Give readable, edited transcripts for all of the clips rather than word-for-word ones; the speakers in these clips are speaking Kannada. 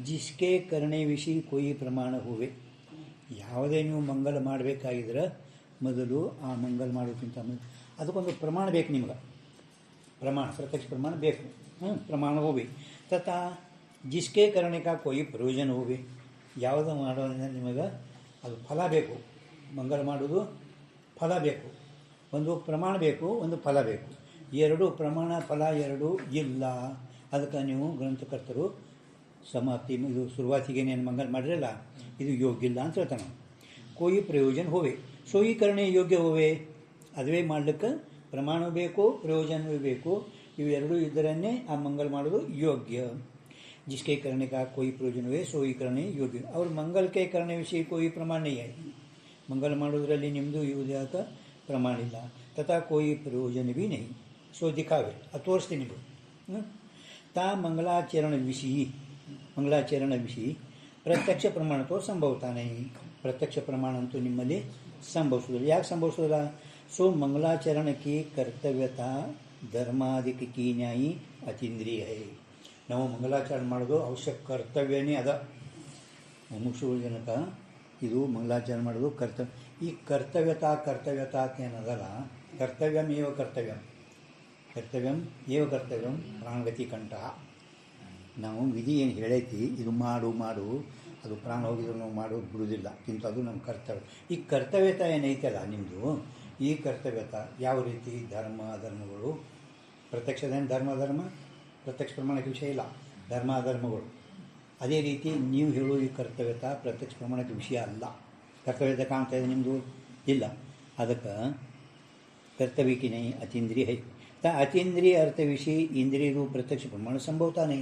ಜಿಸ್ಕೆ ಕರ್ಣೆ ವಿಷಿ ಕೊಯಿ ಪ್ರಮಾಣ ಹೋವೆ. ಯಾವುದೇ ನೀವು ಮಂಗಲ ಮಾಡಬೇಕಾಗಿದ್ರೆ ಮೊದಲು ಆ ಮಂಗಲ್ ಮಾಡೋಕ್ಕಿಂತ ಅದಕ್ಕೊಂದು ಪ್ರಮಾಣ ಬೇಕು ನಿಮ್ಗೆ. ಪ್ರಮಾಣ ಪ್ರತ್ಯಕ್ಷ ಪ್ರಮಾಣ ಬೇಕು. ಪ್ರಮಾಣ ಹೋವೆ ತಥಾ ಜಿಸ್ಕೆ ಕರ್ಣಿಕ ಕೊಯಿ ಪ್ರಯೋಜನ ಹೋವೆ. ಯಾವುದು ಮಾಡೋದ್ರಿಂದ ನಿಮಗೆ ಅದು ಫಲ ಬೇಕು. ಮಂಗಲ ಮಾಡೋದು ಫಲ ಬೇಕು. ಒಂದು ಪ್ರಮಾಣ ಬೇಕು, ಒಂದು ಫಲ ಬೇಕು. ಎರಡು ಪ್ರಮಾಣ ಫಲ ಎರಡೂ ಇಲ್ಲ. ಅದಕ್ಕೆ ನೀವು ಗ್ರಂಥಕರ್ತರು ಸಮಾಪ್ತಿ ಇದು ಶುರುವಾತಿಗೆ ಏನು ಮಂಗಲ್ ಮಾಡಿರಲ್ಲ ಇದು ಯೋಗ್ಯ ಇಲ್ಲ ಅಂತ ಹೇಳ್ತಾನೆ. ಕೊಯಿ ಪ್ರಯೋಜನ ಹೋವೆ ಸೋಯೀಕರಣೆ ಯೋಗ್ಯ ಹೋವೆ. ಅದುವೇ ಮಾಡಲಿಕ್ಕೆ ಪ್ರಮಾಣ ಬೇಕು, ಪ್ರಯೋಜನವೂ ಬೇಕು. ಇವೆರಡೂ ಇದರನ್ನೇ ಆ ಮಂಗಲ್ ಮಾಡೋದು ಯೋಗ್ಯ. ಜಿಸ್ಕೆ करने का कोई प्रयोजन हुए सोई करने योग्य. और मंगल के करने विषय कोई प्रमाण नहीं है. ಮಂಗಲ ಮಾಡೋದ್ರಲ್ಲಿ ನಿಮ್ಮದು ಯಾವುದಾದ ಪ್ರಮಾಣ ಇಲ್ಲ. ತಥಾ कोई प्रयोजन भी नहीं. सो दिखावे ಅದು ತೋರಿಸ್ತೀನಿ ನೀವು. ತಾ ಮಂಗಲಾಚರಣ ವಿಷಯ ಪ್ರತ್ಯಕ್ಷ ಪ್ರಮಾಣ ತೋ ಸಂಭವತಾನೆ. ಪ್ರತ್ಯಕ್ಷ ಪ್ರಮಾಣ ಅಂತೂ ನಿಮ್ಮಲ್ಲಿ ಸಂಭವಿಸೋದಿಲ್ಲ. ಯಾಕೆ ಸಂಭವಿಸೋದಿಲ್ಲ? ಸೋ ಮಂಗಲಾಚರಣಕ್ಕೆ ಕರ್ತವ್ಯತಾ ಧರ್ಮಾದಿಕ ಕಿ ನ್ಯಾಯಿ ಅತೀಂದ್ರಿಯ ಹೈ. ನಾವು ಮಂಗಲಾಚರಣೆ ಮಾಡೋದು ಅವಶ್ಯಕ ಕರ್ತವ್ಯನೇ ಅದ. ಮುಮುಕ್ಷು ಜನಕ ಇದು ಮಂಗಲಾಚರಣೆ ಮಾಡೋದು ಕರ್ತವ್ಯ. ಈ ಕರ್ತವ್ಯತಾ ಏನದಲ್ಲ, ಕರ್ತವ್ಯಂ ಏವ ಕರ್ತವ್ಯಂ ಪ್ರಾಣಗತಿ ಕಂಠ. ನಾವು ವಿಧಿ ಏನು ಹೇಳೈತಿ ಇದು ಮಾಡು ಅದು ಪ್ರಾಣ ಹೋಗಿದ್ರು ನಾವು ಮಾಡೋದು ಬಿಡುವುದಿಲ್ಲ. ಕಿಂತ ಅದು ನಮ್ಮ ಕರ್ತವ್ಯ. ಈ ಕರ್ತವ್ಯತ ಏನೈತಲ್ಲ ನಿಮ್ಮದು, ಈ ಕರ್ತವ್ಯತ ಯಾವ ರೀತಿ ಧರ್ಮ ಅಧರ್ಮಗಳು ಪ್ರತ್ಯಕ್ಷದೇನು ಧರ್ಮ ಪ್ರತ್ಯಕ್ಷ ಪ್ರಮಾಣಕ್ಕೆ ವಿಷಯ ಇಲ್ಲ. ಧರ್ಮ ಅಧರ್ಮಗಳು ಅದೇ ರೀತಿ ನೀವು ಹೇಳೋ ಈ ಕರ್ತವ್ಯತ ಪ್ರತ್ಯಕ್ಷ ಪ್ರಮಾಣಕ್ಕೆ ವಿಷಯ ಅಲ್ಲ. ಕರ್ತವ್ಯತೆ ಕಾಣ್ತಾ ಇದೆ ನಿಮ್ಮದು ಇಲ್ಲ. ಅದಕ್ಕೆ ಕರ್ತವ್ಯಕ್ಕೆ ನೈ ಅತೀಂದ್ರಿಯ ಹೈ. ಅತೀಂದ್ರಿಯ ಅರ್ಥ ವಿಷಯ ಇಂದ್ರಿಯ ರೂಪ ಪ್ರತ್ಯಕ್ಷ ಪ್ರಮಾಣ ಸಂಭವತಾ ನೈ.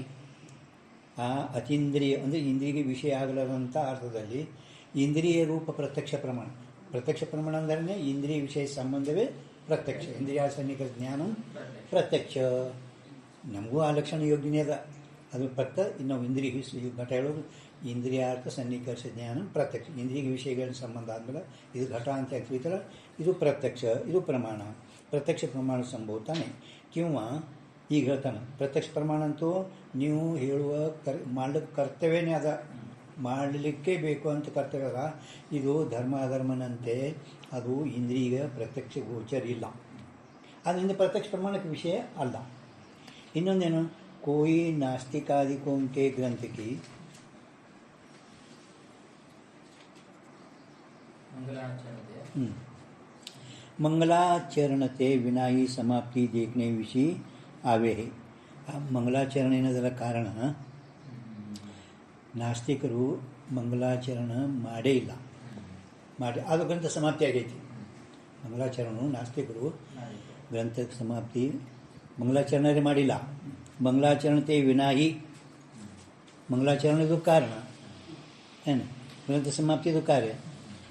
ಆ ಅತೀಂದ್ರಿಯ ಅಂದರೆ ಇಂದ್ರಿಯಗೆ ವಿಷಯ ಆಗಲಾರಂಥ ಅರ್ಥದಲ್ಲಿ ಇಂದ್ರಿಯ ರೂಪ ಪ್ರತ್ಯಕ್ಷ ಪ್ರಮಾಣ ಅಂದರೆ ಇಂದ್ರಿಯ ವಿಷಯ ಸಂಬಂಧವೇ ಪ್ರತ್ಯಕ್ಷ. ಇಂದ್ರಿಯ ಸನ್ನಿಕಟ ಜ್ಞಾನ ಪ್ರತ್ಯಕ್ಷ. ನಮಗೂ ಆ ಲಕ್ಷಣ ಯೋಗ್ಯನೇ ಅದ. ಅದು ನಾವು ಇಂದ್ರಿಯ ಘಟ ಹೇಳೋದು ಇಂದ್ರಿಯಾರ್ಥ ಸನ್ನಿಕರ್ಷ ಜ್ಞಾನ ಪ್ರತ್ಯಕ್ಷ. ಇಂದ್ರಿಯ ವಿಷಯಗಳ ಸಂಬಂಧ ಆದಮೇಲೆ ಇದು ಘಟ ಅಂತ ಹೇಳ್ತೀವಲ್ಲ, ಇದು ಪ್ರತ್ಯಕ್ಷ, ಇದು ಪ್ರಮಾಣ. ಪ್ರತ್ಯಕ್ಷ ಪ್ರಮಾಣ ಸಂಭವತಾನೆ ಕಿಂವ ಈಗ ಹೇಳ್ತಾನೆ. ಪ್ರತ್ಯಕ್ಷ ಪ್ರಮಾಣ ಅಂತೂ ನೀವು ಹೇಳುವ ಮಾಡಲಿಕ್ಕೆ ಕರ್ತವ್ಯನೇ ಅದ, ಮಾಡಲಿಕ್ಕೆ ಬೇಕು ಅಂತ ಕರ್ತವ್ಯ ಅದ. ಇದು ಧರ್ಮ ಅಧರ್ಮನಂತೆ ಅದು ಇಂದ್ರಿಯ ಪ್ರತ್ಯಕ್ಷ ಗೋಚರ ಇಲ್ಲ. ಅದರಿಂದ ಪ್ರತ್ಯಕ್ಷ ಪ್ರಮಾಣಕ್ಕೆ ವಿಷಯ ಅಲ್ಲ. ಇನ್ನೊಂದೇನು, कोई नास्तिकादिकों के ग्रंथ की ಮಂಗಲಾಚರಣತೆ ವಿನಾ ಈ ಸಮಾಪ್ತಿ ದೇಖನೆ ವಿಷಯ ಆವೆ. ಮಂಗಲಾಚರಣ ಏನದರ ಕಾರಣ, ನಾಸ್ತಿಕರು ಮಂಗಲಾಚರಣ ಮಾಡೇ ಇಲ್ಲ. ಅದು ಗ್ರಂಥ ಸಮಾಪ್ತಿ ಆಗೈತಿ. ಮಂಗಲಾಚರಣ ನಾಸ್ತಿಕರು ಗ್ರಂಥ ಸಮಾಪ್ತಿ ಮಂಗಲಾಚರಣೆ ಮಾಡಿಲ್ಲ. ಮಂಗಲಾಚರಣತೆ ವಿನಾಹಿ ಮಂಗಲಾಚರಣೆದು ಕಾರಣ ಏನು, ಗ್ರಂಥ ಸಮಾಪ್ತಿದು ಕಾರ್ಯ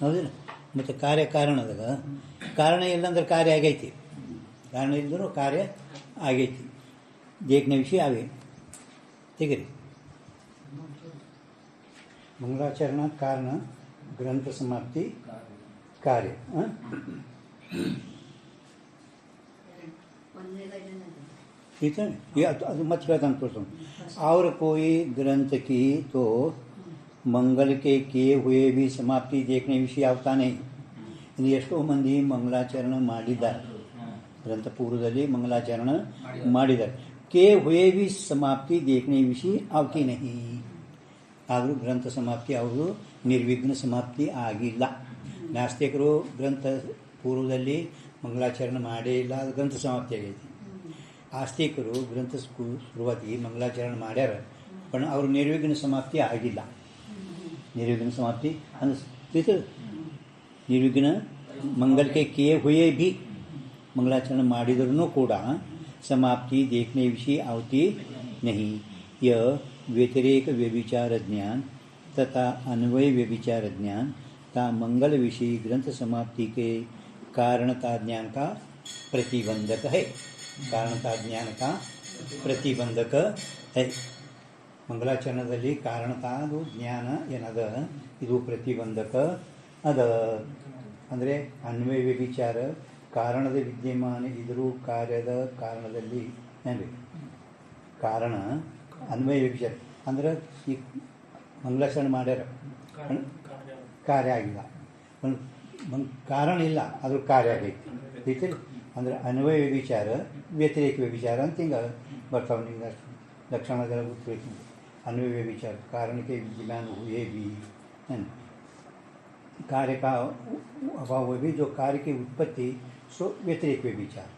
ಹೌದಿಲ್ಲ. ಮತ್ತು ಕಾರಣದಾಗ ಕಾರಣ ಇಲ್ಲಂದ್ರೆ ಕಾರ್ಯ ಆಗೈತಿ, ಕಾರಣ ಇಲ್ಲರೂ ಕಾರ್ಯ ಆಗೈತಿ. ದೇಖನೆ ವಿಷಯ ಅವೇ ತೆಗಿರಿ. ಮಂಗಲಾಚರಣ ಕಾರಣ, ಗ್ರಂಥ ಸಮಾಪ್ತಿ ಕಾರ್ಯ. ठीक है, ये ಅದು ಮತ್ತೆ ಹೇಳ್ತಾನೆ ತೋರಿಸೋಣ. और कोई ग्रंथ की तो मंगल के किए हुए भी समाप्ति देखने विषय आवता नहीं. ಇದು ಎಷ್ಟೋ ಮಂದಿ ಮಂಗಲಾಚರಣ ಮಾಡಿದ್ದಾರೆ, ಗ್ರಂಥ ಪೂರ್ವದಲ್ಲಿ ಮಂಗಲಾಚರಣ ಮಾಡಿದ್ದಾರೆ. ಕೆ ಹುಯೇ ಬಿ ಸಮಾಪ್ತಿ ದೇಖನೆ ವಿಷಯ आवती नहीं. ಆದರೂ ಗ್ರಂಥ ಸಮಾಪ್ತಿ ಅವರು ನಿರ್ವಿಘ್ನ ಸಮಾಪ್ತಿ ಆಗಿಲ್ಲ. ನಾಸ್ತಿಕರು ಗ್ರಂಥ ಪೂರ್ವದಲ್ಲಿ ಮಂಗಲಾಚರಣ ಮಾಡೇ ಇಲ್ಲ, ಅದು ಗ್ರಂಥ ಸಮಾಪ್ತಿ ಆಗೈತಿ. ಆಸ್ತಿಕರು ಗ್ರಂಥ ಶುರುವಾತಿಗೆ ಮಂಗಲಾಚರಣೆ ಮಾಡ್ಯಾರ, पण ಅವರು ನಿರ್ವಿಘ್ನ ಸಮಾಪ್ತಿ ಆಗಿಲ್ಲ. ನಿರ್ವಿಘ್ನ ಸಮಾಪ್ತಿ ಅಂದ್ರೆ ನಿರ್ವಿಘ್ನ ಮಂಗಲ್ಕೆ ಕಿಯೇ ಹುಯೇ ಭಿ ಮಂಗಲಾಚರಣೆ ಮಾಡಿದ್ರೂ ಕೂಡ समाप्ति देखने विषय आवती नहीं. यह व्यतिरेक व्यभिचार ज्ञान तथा अन्वय व्यभिचार ज्ञान का मंगल विषय ग्रंथ समाप्ति के कारणता ज्ञान का प्रतिबंधक है. ಕಾರಣತಾ ಜ್ಞಾನ ಕಾ ಪ್ರತಿಬಂಧಕ ಹೈ. ಮಂಗಲಾಚರಣದಲ್ಲಿ ಕಾರಣತಾದು ಜ್ಞಾನ ಏನದ ಇದು ಪ್ರತಿಬಂಧಕ ಅದ. ಅಂದರೆ ಅನ್ವಯ ವ್ಯಭಿಚಾರ ಕಾರಣದ ವಿದ್ಯಮಾನ ಇದರೂ ಕಾರ್ಯದ ಕಾರಣದಲ್ಲಿ ಏನ್ರಿ ಕಾರಣ ಅನ್ವಯ ವ್ಯಭಿಚಾರ ಅಂದ್ರೆ ಈ ಮಂಗಳಾಚರಣೆ ಮಾಡ್ಯಾರ ಕಾರ್ಯ ಆಗಿಲ್ಲ, ಒಂದು ಕಾರಣ ಇಲ್ಲ, ಅದ್ರ ಕಾರ್ಯ ಆಗೈತಿ ಐತಿ. ಅಂದ್ರೆ ಅನ್ವಯ ವ್ಯಭಿಚಾರ, ವ್ಯತಿರೇಕ ವ್ಯಭಿಚಾರ ಅಂತ ಹಿಂಗೆ ಬರ್ತಾವೆ. ನಿಮ್ಗೆ ಲಕ್ಷಣಗಳ ಗೊತ್ತಿರಬೇಕು. ಅನ್ವಯ ವ್ಯಭಿಚಾರ ಕಾರಣಕ್ಕೆ विद्यमान हुए भी कार्य का अभाव हुए भी, जो कार्य की उत्पत्ति सो व्यतिरेक व्यभिचार.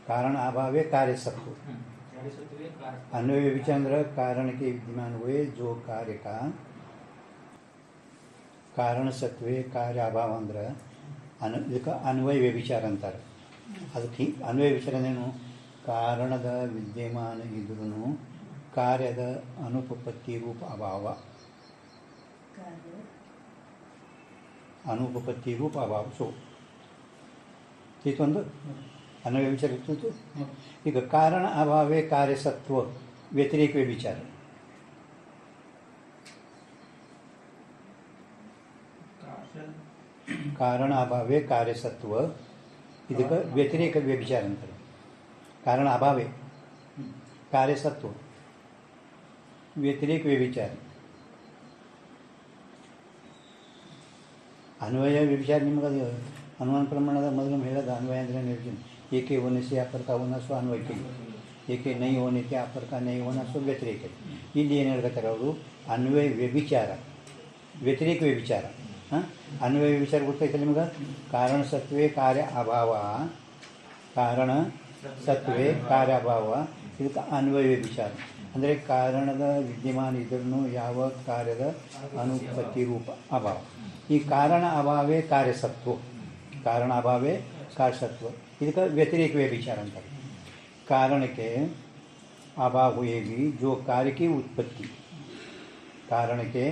कारण अभाव है कार्य सत्व. अन्वय व्यभिचार ಅಂದ್ರೆ ಕಾರಣಕ್ಕೆ विद्यमान हुए जो कार्य का ಕಾರಣ ಸತ್ವೇ ಕಾರ್ಯ ಅಭಾವ ಅಂದ್ರೆ ಇದಕ್ಕೆ ಅನ್ವಯ ವ್ಯಭಿಚಾರ ಅಂತಾರೆ. ಅದಕ್ಕೆ ಅನ್ವಯ ವ್ಯಭಿಚಾರ ಏನು? ಕಾರಣದ ವಿದ್ಯಮಾನ ಇದ್ರೂ ಕಾರ್ಯದ ಅನುಪಪತ್ತಿ ರೂಪ ಅಭಾವ. ಅನುಪಪತ್ತಿ ರೂಪ ಅಭಾವ. ಸೊ ಇದೊಂದು ಅನ್ವಯ ವಿಚಾರ ಇತ್ತು. ಈಗ ಕಾರಣ ಅಭಾವೇ ಕಾರ್ಯಸತ್ವ ವ್ಯತಿರೇಕ ವ್ಯಭಿಚಾರ. ಕಾರಣ ಅಭಾವೇ ಕಾರ್ಯಸತ್ವ, ಇದಕ್ಕೆ ವ್ಯತಿರೇಕ ವ್ಯಭಿಚಾರ ಅಂತಾರೆ. ಕಾರಣ ಅಭಾವೇ ಕಾರ್ಯಸತ್ವ ವ್ಯತಿರೇಕ ವ್ಯಭಿಚಾರ. ಅನ್ವಯ ವ್ಯಭಿಚಾರ ನಿಮ್ಗೆ ಅದು ಅನುಮಾನ ಪ್ರಮಾಣದ ಮೊದಲು ಹೇಳೋದು. ಅನ್ವಯ ಅಂದರೆ ಹೇಳ್ತೀನಿ, ಏಕೆ होने से अपर का होना सो अन्वय के, ಏಕೆ नहीं होने के अपर का नहीं होना सो ವ್ಯತಿರೇಕ. ಇಲ್ಲಿ ಏನು ಹೇಳ್ತಾರೆ ಅವರು? ಅನ್ವಯ ವ್ಯಭಿಚಾರ ವ್ಯತಿರೇಕ ವ್ಯಭಿಚಾರ. ಅನ್ವಯ ವ್ಯಭಿಚಾರ ಗೊತ್ತೈತೆ ನಿಮ್ಗೆ? ಕಾರಣ ಸತ್ವೇ ಕಾರ್ಯ ಅಭಾವ, ಕಾರಣ ಸತ್ವೇ ಕಾರ್ಯ ಅಭಾವ, ಇದಕ್ಕೆ ಅನ್ವಯ ವ್ಯಭಿಚಾರ. ಅಂದರೆ ಕಾರಣದ ವಿದ್ಯಮಾನ ಇದ್ರೂ ಯಾವ ಕಾರ್ಯದ ಅನುಪತ್ತಿ ರೂಪ ಅಭಾವ. ಈ ಕಾರಣ ಅಭಾವೇ ಕಾರ್ಯಸತ್ವ, ಕಾರಣ ಅಭಾವೇ ಕಾರ್ಯಸತ್ವ, ಇದಕ್ಕೆ ವ್ಯತಿರೇಕ ವ್ಯಭಿಚಾರ ಅಂತಾರೆ. ಕಾರಣಕ್ಕೆ अभाव हुए भी जो कार्य की उत्पत्ति, कारण के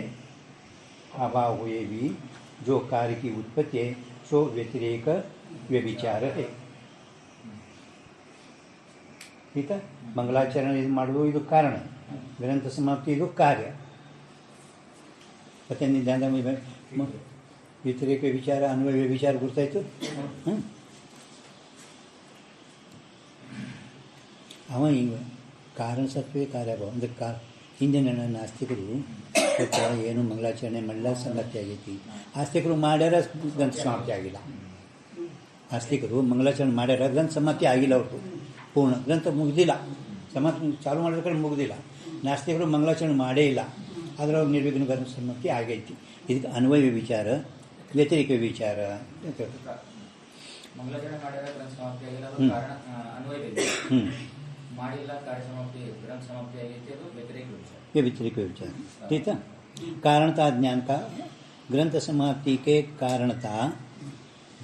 अभाव हुए भी जो कार्य की उत्पत्ति है सो व्यतिरेक व्यभिचार है. ठीक है. ಮಂಗಳಾಚರಣೆ ಇದು ಮಾಡೋದು ಇದು ಕಾರಣ, ಗ್ರಂಥ ಸಮಾಪ್ತಿ ಇದು ಕಾರ್ಯ. ಮತ್ತೆ ನಿಧಾನ ವ್ಯತಿರೇಕ ವಿಚಾರ ಅನ್ವಯ ವಿಚಾರ ಗೊತ್ತಾಯ್ತು. ಅವ ಈಗ ಕಾರಣ ಸತ್ವೇ ಕಾರ್ಯಭಾವ ಅಂದರೆ ಹಿಂದಿನ ನಾಸ್ತಿಕರು ಏನು ಮಂಗಳಾಚರಣೆ ಮಾಡಲ್ಲ, ಸಂಗತಿ ಆಗೈತಿ. ಆಸ್ತಿಕರು ಮಾಡ್ಯಾರ, ಗ್ರಂಥ ಸಮಾಪ್ತಿ ಆಗಿಲ್ಲ. ಆಸ್ತಿಕರು ಮಂಗಳಾಚರಣೆ ಮಾಡ್ಯಾರ, ಗ್ರಂಥ ಸಮಾಪ್ತಿ ಆಗಿಲ್ಲ. ಅವ್ರದ್ದು ಪೂರ್ಣ ಗ್ರಂಥ ಮುಗ್ದಿಲ್ಲ, ಸಮಾಪ್ತಿ ಚಾಲು ಮಾಡಿದ ಕಡೆ ಮುಗ್ದಿಲ್ಲ. ನಾಸ್ತಿಕರು ಮಂಗಳಾಚರಣೆ ಮಾಡೇ ಇಲ್ಲ, ಆದರೆ ಅವ್ರು ನಿರ್ವಿಘ್ನ ಗ್ರಂಥ ಸಮಾಪ್ತಿ ಆಗೈತಿ. ಇದಕ್ಕೆ ಅನ್ವಯ ವಿಚಾರ ವ್ಯತಿರೇಕ ವಿಚಾರ ಅಂತ ಹೇಳ್ತಾರೆ. ये व्यतिरिक विचार. ठीक है. कारणता ज्ञान का, ग्रंथ समाप्ति के कारणता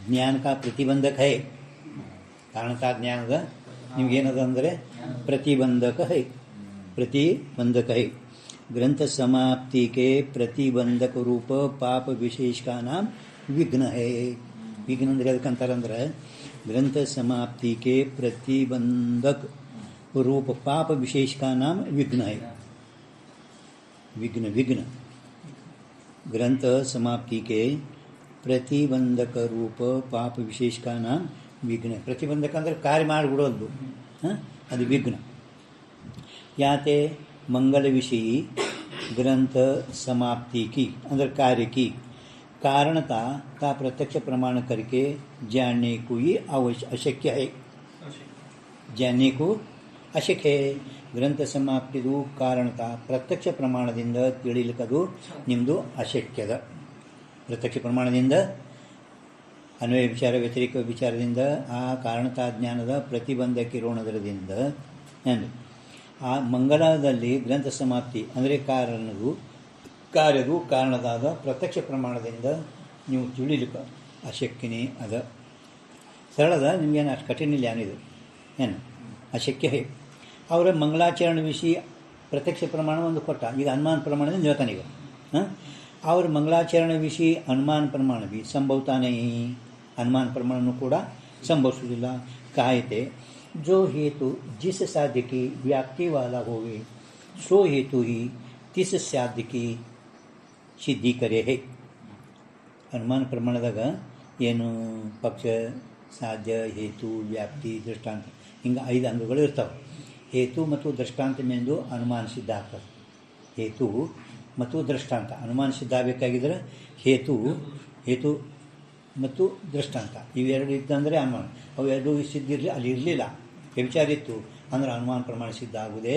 ज्ञान का प्रतिबंधक है. कारणता ज्ञान निमगेनद अंदरे प्रतिबंधक है, प्रतिबंधक है. ग्रंथ समाप्ति के प्रतिबंधक रूप पाप विशेष का नाम विघ्न है. विघ्न अंदरे ग्रंथ समाप्ति के प्रतिबंधक रूप पाप विशेष का नाम विघ्न है. विघ्न विघ्न ग्रंथ समाप्ति के प्रतिबंधक रूप पाप विशेष का नाम विघ्न. प्रतिबंधक अंदर कार्य ಮಾಡಿಬಿಡೋದು, ಅದು विघ्न. याते मंगल विषयी ग्रंथ समाप्ति की अंदर कार्य की कारणता का प्रत्यक्ष प्रमाण करके जानने को ही अशक्य है. जानने को ಅಶಕ್ಯ. ಗ್ರಂಥ ಸಮಾಪ್ತಿದು ಕಾರಣತ ಪ್ರತ್ಯಕ್ಷ ಪ್ರಮಾಣದಿಂದ ತಿಳಿಲಿಕ್ಕದು ನಿಮ್ಮದು ಅಶಕ್ಯದ. ಪ್ರತ್ಯಕ್ಷ ಪ್ರಮಾಣದಿಂದ ಅನ್ವಯ ವಿಚಾರ ವ್ಯತಿರಿಕ ವಿಚಾರದಿಂದ ಆ ಕಾರಣತಾ ಜ್ಞಾನದ ಪ್ರತಿಬಂಧಕ್ಕಿರೋಣದರದಿಂದ ಆ ಮಂಗಲದಲ್ಲಿ ಗ್ರಂಥ ಸಮಾಪ್ತಿ ಅಂದರೆ ಕಾರ್ಯದು ಕಾರಣದಾದ ಪ್ರತ್ಯಕ್ಷ ಪ್ರಮಾಣದಿಂದ ನೀವು ತಿಳಿಲಿಕ್ಕೆ ಅಶಕ್ಯನೇ ಅದ. ಸರಳದ ನಿಮಗೇನು ಅಷ್ಟು ಕಠಿಣ ಇಲ್ಲ ಏನಿದು, ಏನು ಅಶಕ್ಯ ಹೇ. ಅವರ ಮಂಗಳಾಚರಣೆ ವಿಷಯ ಪ್ರತ್ಯಕ್ಷ ಪ್ರಮಾಣ ಒಂದು ಕೊಟ್ಟ, ಈಗ ಅನುಮಾನ ಪ್ರಮಾಣದಿಂದ ಹೇಳ್ತಾನೆ. ಈಗ ಅವ್ರ ಮಂಗಳಾಚರಣೆ ವಿಷಯ ಅನುಮಾನ ಪ್ರಮಾಣ भी ಸಂಭವತಾ नहीं, ಅನುಮಾನ ಪ್ರಮಾಣನೂ ಕೂಡ ಸಂಭವಿಸುವುದಿಲ್ಲ. ಕಾಯತೆ जो हेतु जिस साध्य की व्याप्ति वाला होवे सो हेतु ही तिस साध्य की ಸಿದ್ಧಿ ಕರೆ ಹೇ. ಅನುಮಾನ ಪ್ರಮಾಣದಾಗ ಏನು ಪಕ್ಷ, ಸಾಧ್ಯ, ಹೇತು, ವ್ಯಾಪ್ತಿ, ದೃಷ್ಟಾಂತ ಹಿಂಗೆ 5 ಅಂಗಗಳು ಇರ್ತಾವೆ. ಹೇತು ಮತ್ತು ದೃಷ್ಟಾಂತ ಎಂದು ಅನುಮಾನ ಸಿದ್ಧ ಆಗ್ತದೆ. ಹೇತು ಮತ್ತು ದೃಷ್ಟಾಂತ. ಅನುಮಾನ ಸಿದ್ಧ ಆಗಬೇಕಾಗಿದ್ದರೆ ಹೇತು ಮತ್ತು ದೃಷ್ಟಾಂತ ಇವೆರಡು ಇದ್ದಂದರೆ ಅನುಮಾನ. ಅವು ಎರಡು ಸಿದ್ಧಿರಲಿ, ಅಲ್ಲಿ ಇರಲಿಲ್ಲ, ವ್ಯಭಿಚಾರ ಇತ್ತು ಅಂದರೆ ಅನುಮಾನ ಪ್ರಮಾಣ ಸಿದ್ಧ ಆಗುವುದೇ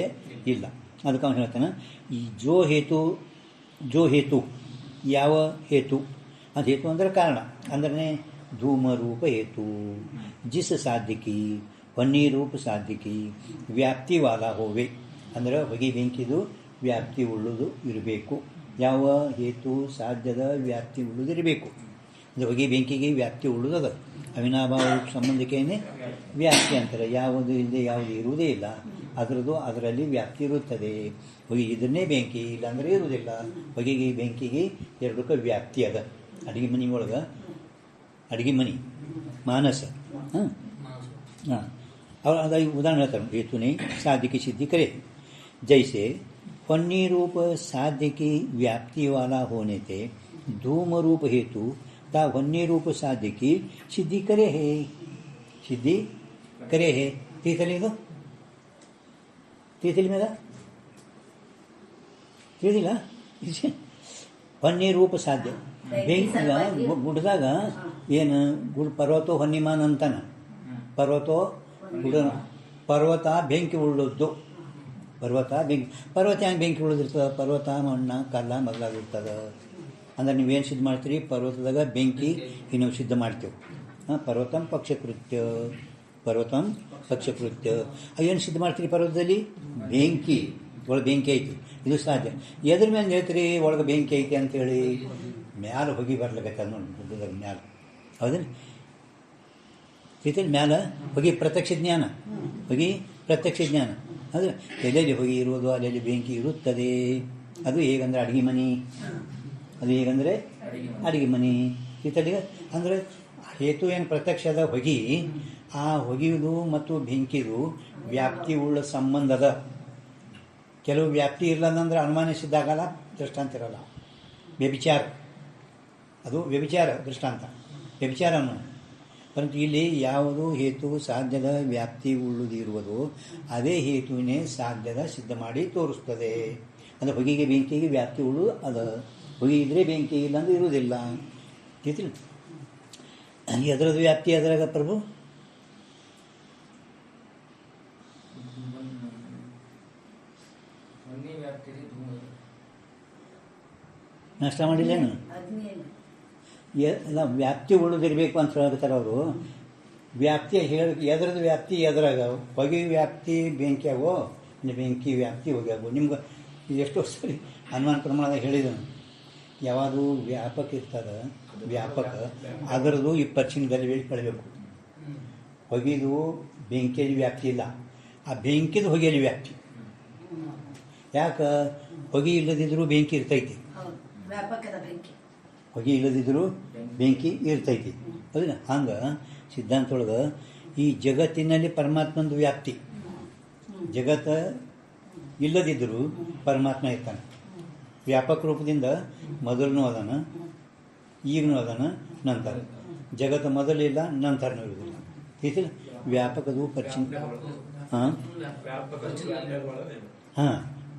ಇಲ್ಲ. ಅದಕ್ಕೆ ಅವನು ಹೇಳ್ತಾನೆ, ಈ ಜೋ ಹೇತು ಯಾವ ಹೇತು ಅದು ಹೇತು ಅಂದರೆ ಕಾರಣ ಅಂದರೆ ಧೂಮರೂಪ ಹೇತು, ಜಿಸ್ ಸಾಧ್ಯಕಿ ಹೊನ್ನಿ ರೂಪ ಸಾಧ್ಯಕಿ ವ್ಯಾಪ್ತಿ ವಾಲ ಹೋವೆ ಅಂದರೆ ಹೊಗೆ ಬೆಂಕಿದು ವ್ಯಾಪ್ತಿ ಉಳ್ಳುವುದು ಇರಬೇಕು. ಯಾವ ಹೇತು ಸಾಧ್ಯದ ವ್ಯಾಪ್ತಿ ಉಳ್ಳುವುದು ಇರಬೇಕು ಅಂದರೆ ಹೊಗೆ ಬೆಂಕಿಗೆ ವ್ಯಾಪ್ತಿ ಉಳ್ಳುವುದದ ಅವಿನಾಭಾವ ಸಂಬಂಧಕ್ಕೇನೆ ವ್ಯಾಪ್ತಿ ಅಂತಾರೆ. ಯಾವುದು ಇಲ್ಲದೆ ಯಾವುದು ಇರುವುದೇ ಇಲ್ಲ, ಅದರಲ್ಲಿ ವ್ಯಾಪ್ತಿ ಇರುತ್ತದೆ. ಹೊಗೆ ಇದನ್ನೇ ಬೆಂಕಿ ಇಲ್ಲಾಂದರೆ ಇರುವುದಿಲ್ಲ. ಹೊಗೆಗೆ ಬೆಂಕಿಗೆ ಎರಡಕ್ಕೆ ವ್ಯಾಪ್ತಿ ಅದ. ಅಡುಗೆ ಮನೆ ಒಳಗೆ ಅಡುಗೆ ಮನೆ ಮಾನಸ ಹಾಂ ಅವ್ರು ಅದ ಉದಾಹರಣೆ ಹೇಳ್ತಾರೆ. ಹೇತುನೇ ಸಾಧ್ಯಕ್ಕೆ ಸಿದ್ಧಿ ಕರೆ जैसे फन्नी रूप साध्य की व्याप्ति वाला होने थे धूम रूप हेतु ता वन्य रूप साध्य की सिद्धि करे है तीसरी मेरा ತಿಳಿದಿಲ್ಲ. ಹೊನ್ನಿ ರೂಪ ಸಾಧ್ಯ ಬೆಂಕಿಗ ಗುಡ್ದಾಗ ಏನು ಪರ್ವತೋ ಹೊನ್ನಿಮಾನ್ ಅಂತಾನ. ಪರ್ವತ ಬೆಂಕಿ ಉಳ್ಳದ್ದು. ಪರ್ವತ ಹೆಂಗೆ ಬೆಂಕಿ ಉಳಿದಿರ್ತದೆ? ಪರ್ವತ ಮಣ್ಣ ಕಲ್ಲ ಮೊದಲಾಗಿರ್ತದೆ. ಅಂದ್ರೆ ನೀವೇನು ಸಿದ್ಧ ಮಾಡ್ತೀರಿ? ಪರ್ವತದಾಗ ಬೆಂಕಿ ನೀವು ಸಿದ್ಧ ಮಾಡ್ತೇವೆ. ಪರ್ವತಂ ಪಕ್ಷಕೃತ್ಯ ಏನು ಸಿದ್ಧ ಮಾಡ್ತೀರಿ? ಪರ್ವತದಲ್ಲಿ ಬೆಂಕಿ, ಒಳಗೆ ಬೆಂಕಿ ಐತಿ, ಇದು ಸಾಧ್ಯ. ಎದ್ರ ಮೇಲೆ ಹೇಳ್ತೀರಿ ಒಳಗೆ ಬೆಂಕಿ ಐತಿ ಅಂತೇಳಿ? ಮ್ಯಾಲೆ ಹೋಗಿ ಬರ್ಲಿಕ್ಕೆ ನೋಡಿ ಗುಡ್ಡದಾಗ ಮ್ಯಾಲೆ, ಹೌದೇನು? ರೀತಿಯಲ್ಲಿ ಮ್ಯಾಲೆ ಹೋಗಿ ಪ್ರತ್ಯಕ್ಷ ಜ್ಞಾನ ಅಂದರೆ ಎಲ್ಲೆಲ್ಲಿ ಹೊಗೆ ಇರುವುದು ಅಲ್ಲೆಲ್ಲಿ ಬೆಂಕಿ ಇರುತ್ತದೆ. ಅದು ಹೇಗಂದರೆ ಅಡುಗೆ ಮನೆ ಈತಲ್ಲಿಗೆ ಅಂದರೆ ಹೇತು ಏನು ಪ್ರತ್ಯಕ್ಷದ ಹೊಗೆ, ಆ ಹೊಗೆಯುವುದು ಮತ್ತು ಬೆಂಕಿದು ವ್ಯಾಪ್ತಿ ಉಳ್ಳ ಸಂಬಂಧದ. ಕೆಲವು ವ್ಯಾಪ್ತಿ ಇರಲ್ಲಂದ್ರೆ ಅನುಮಾನಿಸಿದ್ದಾಗಲ್ಲ, ದೃಷ್ಟಾಂತ ಇರಲ್ಲ. ವ್ಯಭಿಚಾರ ದೃಷ್ಟಾಂತ, ವ್ಯಭಿಚಾರ ಅನುಮಾನ. ಪರಂತು ಇಲ್ಲಿ ಯಾವುದು ಹೇತು ಸಾಧ್ಯದ ವ್ಯಾಪ್ತಿ ಉಳ್ಳುದಿರುವುದು ಅದೇ ಹೇತುವಿನೇ ಸಾಧ್ಯದ ಸಿದ್ಧ ಮಾಡಿ ತೋರಿಸ್ತದೆ. ಅಂದರೆ ಹೊಗೆಗೆ ಬೆಂಕಿಗೆ ವ್ಯಾಪ್ತಿ ಉಳ್ಳು ಅದು. ಹೊಗೆ ಇದ್ದರೆ ಬೆಂಕಿ ಇಲ್ಲಾಂದ್ರೆ ಇರುವುದಿಲ್ಲ. ತಿಳಿತಿಲ್ಲ ಅದರದ್ದು ವ್ಯಾಪ್ತಿ ಅದರಾಗ ಪ್ರಭು ನಷ್ಟ ಮಾಡಿಲ್ಲೇನು? ಎಲ್ಲ ವ್ಯಾಪ್ತಿ ಉಳಿದಿರಬೇಕು ಅಂತ ಹೇಳ್ತಾರೆ ಅವರು. ವ್ಯಾಪ್ತಿ ಹೇಳಿ ಎದ್ರದ್ದು ವ್ಯಾಪ್ತಿ ಎದ್ರಾಗ ಹೊಗೆ ವ್ಯಾಪ್ತಿ ಬೆಂಕಿ ಆಗೋ, ಬೆಂಕಿ ವ್ಯಾಪ್ತಿ ಹೊಗೆ ಆಗೋ. ನಿಮ್ಗೆ ಎಷ್ಟೋ ಸರಿ ಅನುಮಾನ ಪ್ರಮಾಣದಾಗ ಹೇಳಿದನು. ಯಾವುದು ವ್ಯಾಪಕ ಇರ್ತದೆ ವ್ಯಾಪಕ ಅದರದ್ದು 20% ಬೆಳಿಬೇಕು. ಹೊಗೆದು ಬೆಂಕಿಯಲ್ಲಿ ವ್ಯಾಪ್ತಿ ಇಲ್ಲ, ಆ ಬೆಂಕಿದು ಹೊಗೆಯಲ್ಲಿ ವ್ಯಾಪ್ತಿ. ಯಾಕೆ? ಹೊಗೆ ಇಲ್ಲದಿದ್ದರೂ ಬೆಂಕಿ ಇರ್ತೈತಿ. ಹೊಗೆ ಇಲ್ಲದಿದ್ದರೂ ಬೆಂಕಿ ಇರ್ತೈತಿ. ಹೌದಿಲ್ಲ? ಹಂಗೆ ಸಿದ್ಧಾಂತೊಳಗೆ ಈ ಜಗತ್ತಿನಲ್ಲಿ ಪರಮಾತ್ಮಂದು ವ್ಯಾಪ್ತಿ. ಜಗತ್ತ ಇಲ್ಲದಿದ್ದರೂ ಪರಮಾತ್ಮ ಇರ್ತಾನೆ ವ್ಯಾಪಕ ರೂಪದಿಂದ. ಮೊದಲನೂ ಅದಾನ, ಈಗನೂ ಅದಾನ, ನಂತರ. ಜಗತ್ತು ಮೊದಲಿಲ್ಲ, ನಂತರನೂ ಇರುವುದಿಲ್ಲ. ತಿಳಿಸಿಲ್ಲ? ವ್ಯಾಪಕದು ಪರಿಚಯ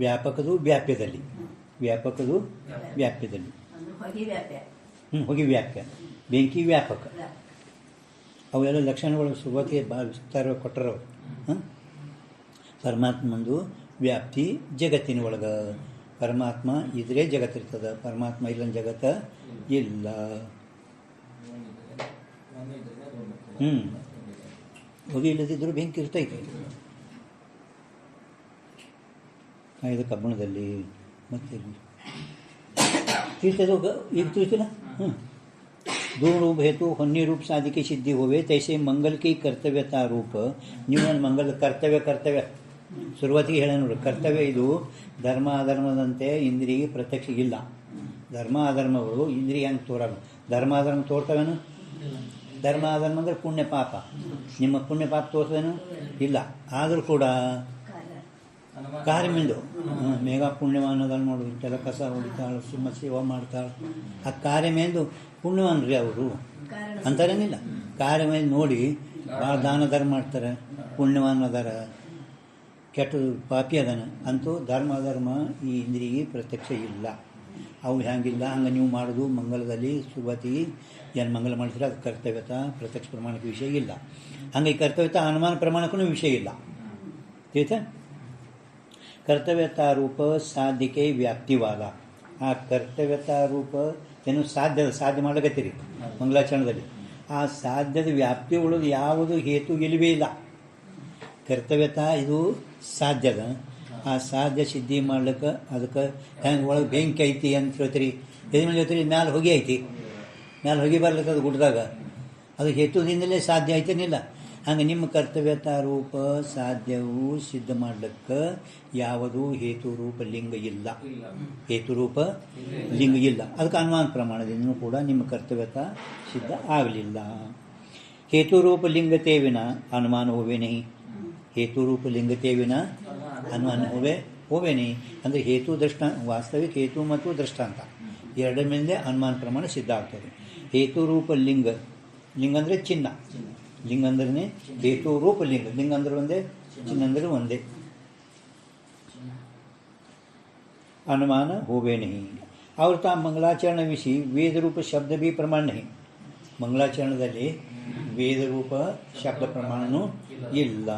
ವ್ಯಾಪಕದು ವ್ಯಾಪ್ಯದಲ್ಲಿ ಹೊಗೆ ವ್ಯಾಪ್ಯ, ಬೆಂಕಿ ವ್ಯಾಪಕ. ಅವೆಲ್ಲ ಲಕ್ಷಣಗಳು ಶುಭಕ್ಕೆ ಭಾಳ ವಿಸ್ತಾರ ಕೊಟ್ಟರು. ಪರಮಾತ್ಮಂದು ವ್ಯಾಪ್ತಿ ಜಗತ್ತಿನ ಒಳಗೆ. ಪರಮಾತ್ಮ ಇದ್ರೆ ಜಗತ್ತಿರ್ತದೆ, ಪರಮಾತ್ಮ ಇಲ್ಲ ಜಗತ್ತ ಇಲ್ಲ. ಹೊಗೆ ಇಲ್ಲದಿದ್ದರೂ ಬೆಂಕಿ ಇರ್ತೈತಿ. ಇದು ಕಬ್ಬಣದಲ್ಲಿ ಮತ್ತೆ ತಿಳಿತದ ಈಗ ತಿಳಿತಿಲ್ಲ. दो रूप हेतु अन्य रूप साधि की सिद्धि होवे तैसे मंगल की कर्तव्यता रूप ನೀವು ನನ್ನ ಮಂಗಲ ಕರ್ತವ್ಯ ಶುರುವಾತಿಗೆ ಹೇಳ ನೋಡಿ. ಕರ್ತವ್ಯ ಇದು ಧರ್ಮ ಅಧರ್ಮದಂತೆ ಇಂದ್ರಿಯ ಪ್ರತ್ಯಕ್ಷ ಇಲ್ಲ. ಧರ್ಮ ಅಧರ್ಮಗಳು ಇಂದ್ರಿಯ ಹಂಗೆ ತೋರಲ್ಲ. ಧರ್ಮ ಅಧರ್ಮ ತೋರ್ತವೇನು? ಧರ್ಮ ಅಧರ್ಮ ಅಂದರೆ ಪುಣ್ಯ ಪಾಪ. ನಿಮ್ಮ ಪುಣ್ಯ ಪಾಪ ತೋರ್ತವೇನು? ಇಲ್ಲ. ಆದರೂ ಕೂಡ ಕಾರ್ಯಮೆಂದು ಮೇಘ ಪುಣ್ಯವಾನದಲ್ಲಿ ನೋಡು, ಕೆಲ ಕಸ ಹೊಡಿತಾಳು, ಸಿಂಹ ಸೇವಾ ಮಾಡ್ತಾಳೆ. ಆ ಕಾರ್ಯಮೆಂದು ಪುಣ್ಯವಾನ್ರಿ ಅವರು ಅಂತಾರೇನಿಲ್ಲ. ಕಾರ್ಯಮೇಲೆ ನೋಡಿ ಭಾಳ ದಾನ ಧರ್ಮ ಮಾಡ್ತಾರೆ, ಪುಣ್ಯವಾನ್ ಅದಾರ. ಕೆಟ್ಟ ಪಾಪಿ ಅದಾನ ಅಂತೂ ಧರ್ಮ ಈ ಇಂದ್ರಿಯ ಪ್ರತ್ಯಕ್ಷ ಇಲ್ಲ. ಅವು ಹ್ಯಾಂಗಿಲ್ಲ ಹಂಗೆ ನೀವು ಮಾಡೋದು ಮಂಗಲದಲ್ಲಿ ಶುಭತಿ ಏನು ಮಂಗಲ ಮಾಡಿದ್ರೆ ಅದು ಕರ್ತವ್ಯತ ಪ್ರತ್ಯಕ್ಷ ಪ್ರಮಾಣಕ್ಕೆ ವಿಷಯ ಇಲ್ಲ. ಹಂಗೆ ಕರ್ತವ್ಯತ ಅನುಮಾನ ಪ್ರಮಾಣಕ್ಕೂ ವಿಷಯ ಇಲ್ಲ. ತಿಳಿತಾ? ಕರ್ತವ್ಯತಾ ರೂಪ ಸಾಧ್ಯಕ್ಕೆ ವ್ಯಾಪ್ತಿವಾದ. ಆ ಕರ್ತವ್ಯತಾ ರೂಪ ಏನು ಸಾಧ್ಯ ಮಾಡ್ಲಕತ್ತೀರಿ ಮಂಗಲಾಚರಣದಲ್ಲಿ. ಆ ಸಾಧ್ಯದ ವ್ಯಾಪ್ತಿ ಉಳಿದು ಯಾವುದು ಹೇತು ಇಲ್ಲವೇ ಇಲ್ಲ. ಕರ್ತವ್ಯತಾ ಇದು ಸಾಧ್ಯದ. ಆ ಸಾಧ್ಯ ಸಿದ್ಧಿ ಮಾಡ್ಲಿಕ್ಕೆ ಅದಕ್ಕೆ ಹೆಂಗೆ ಒಳಗೆ ಬೆಂಕಿ ಐತಿ ಅಂತ ಹೇಳ್ತೀರಿ. ಎದ್ಮೇಲೆ ಹೇಳ್ತೀರಿ ಮ್ಯಾಲೆ ಹೊಗೆ ಐತಿ, ಮ್ಯಾಲೆ ಹೊಗೆ ಬರ್ಲಿಕ್ಕೆ ಅದು ಗುಡ್ದಾಗ ಅದು ಹೇತುದಿಂದಲೇ ಸಾಧ್ಯ ಐತೇನಿಲ್ಲ. ಹಂಗೆ ನಿಮ್ಮ ಕರ್ತವ್ಯತಾ ರೂಪ ಸಾಧ್ಯವು ಸಿದ್ಧ ಮಾಡ್ಲಿಕ್ಕೆ ಯಾವುದು ಹೇತುರೂಪ ಲಿಂಗ ಇಲ್ಲ. ಹೇತುರೂಪ ಲಿಂಗ ಇಲ್ಲ. ಅದಕ್ಕೆ ಅನುಮಾನ ಪ್ರಮಾಣದಿಂದಲೂ ಕೂಡ ನಿಮ್ಮ ಕರ್ತವ್ಯತಾ ಸಿದ್ಧ ಆಗಲಿಲ್ಲ. ಹೇತುರೂಪ ಲಿಂಗತೆ ವಿನ ಅನುಮಾನ ಹೋವೆ ನಹಿ. ಹೇತುರೂಪ ಲಿಂಗತೆ ವಿನ ಅನುಮಾನ ಹೋವೆ ನಹಿ ಅಂದರೆ ಹೇತು ದೃಷ್ಟಾಂತ, ವಾಸ್ತವಿಕ ಹೇತು ಮತ್ತು ದೃಷ್ಟಾಂತ ಎರಡರ ಮೇಲೆ ಅನುಮಾನ ಪ್ರಮಾಣ ಸಿದ್ಧ ಆಗ್ತದೆ. ಹೇತುರೂಪ ಲಿಂಗ ಅಂದರೆ ಚಿನ್ನ. ಲಿಂಗ ಅಂದ್ರೆ ಹೇತು ರೂಪ ಲಿಂಗ. ಲಿಂಗ ಅಂದ್ರೆ ಒಂದೇ, ಚಿನ್ನ ಅಂದ್ರೆ ಒಂದೇ. ಅನುಮಾನ ಹೋವೆ ನಹಿ. और ता मंगलाचरण विषय वेद रूप शब्द भी प्रमाण नहीं. ಮಂಗಳಾಚರಣದಲ್ಲಿ ವೇದ ರೂಪ ಶಬ್ದ ಪ್ರಮಾಣನೂ ಇಲ್ಲ.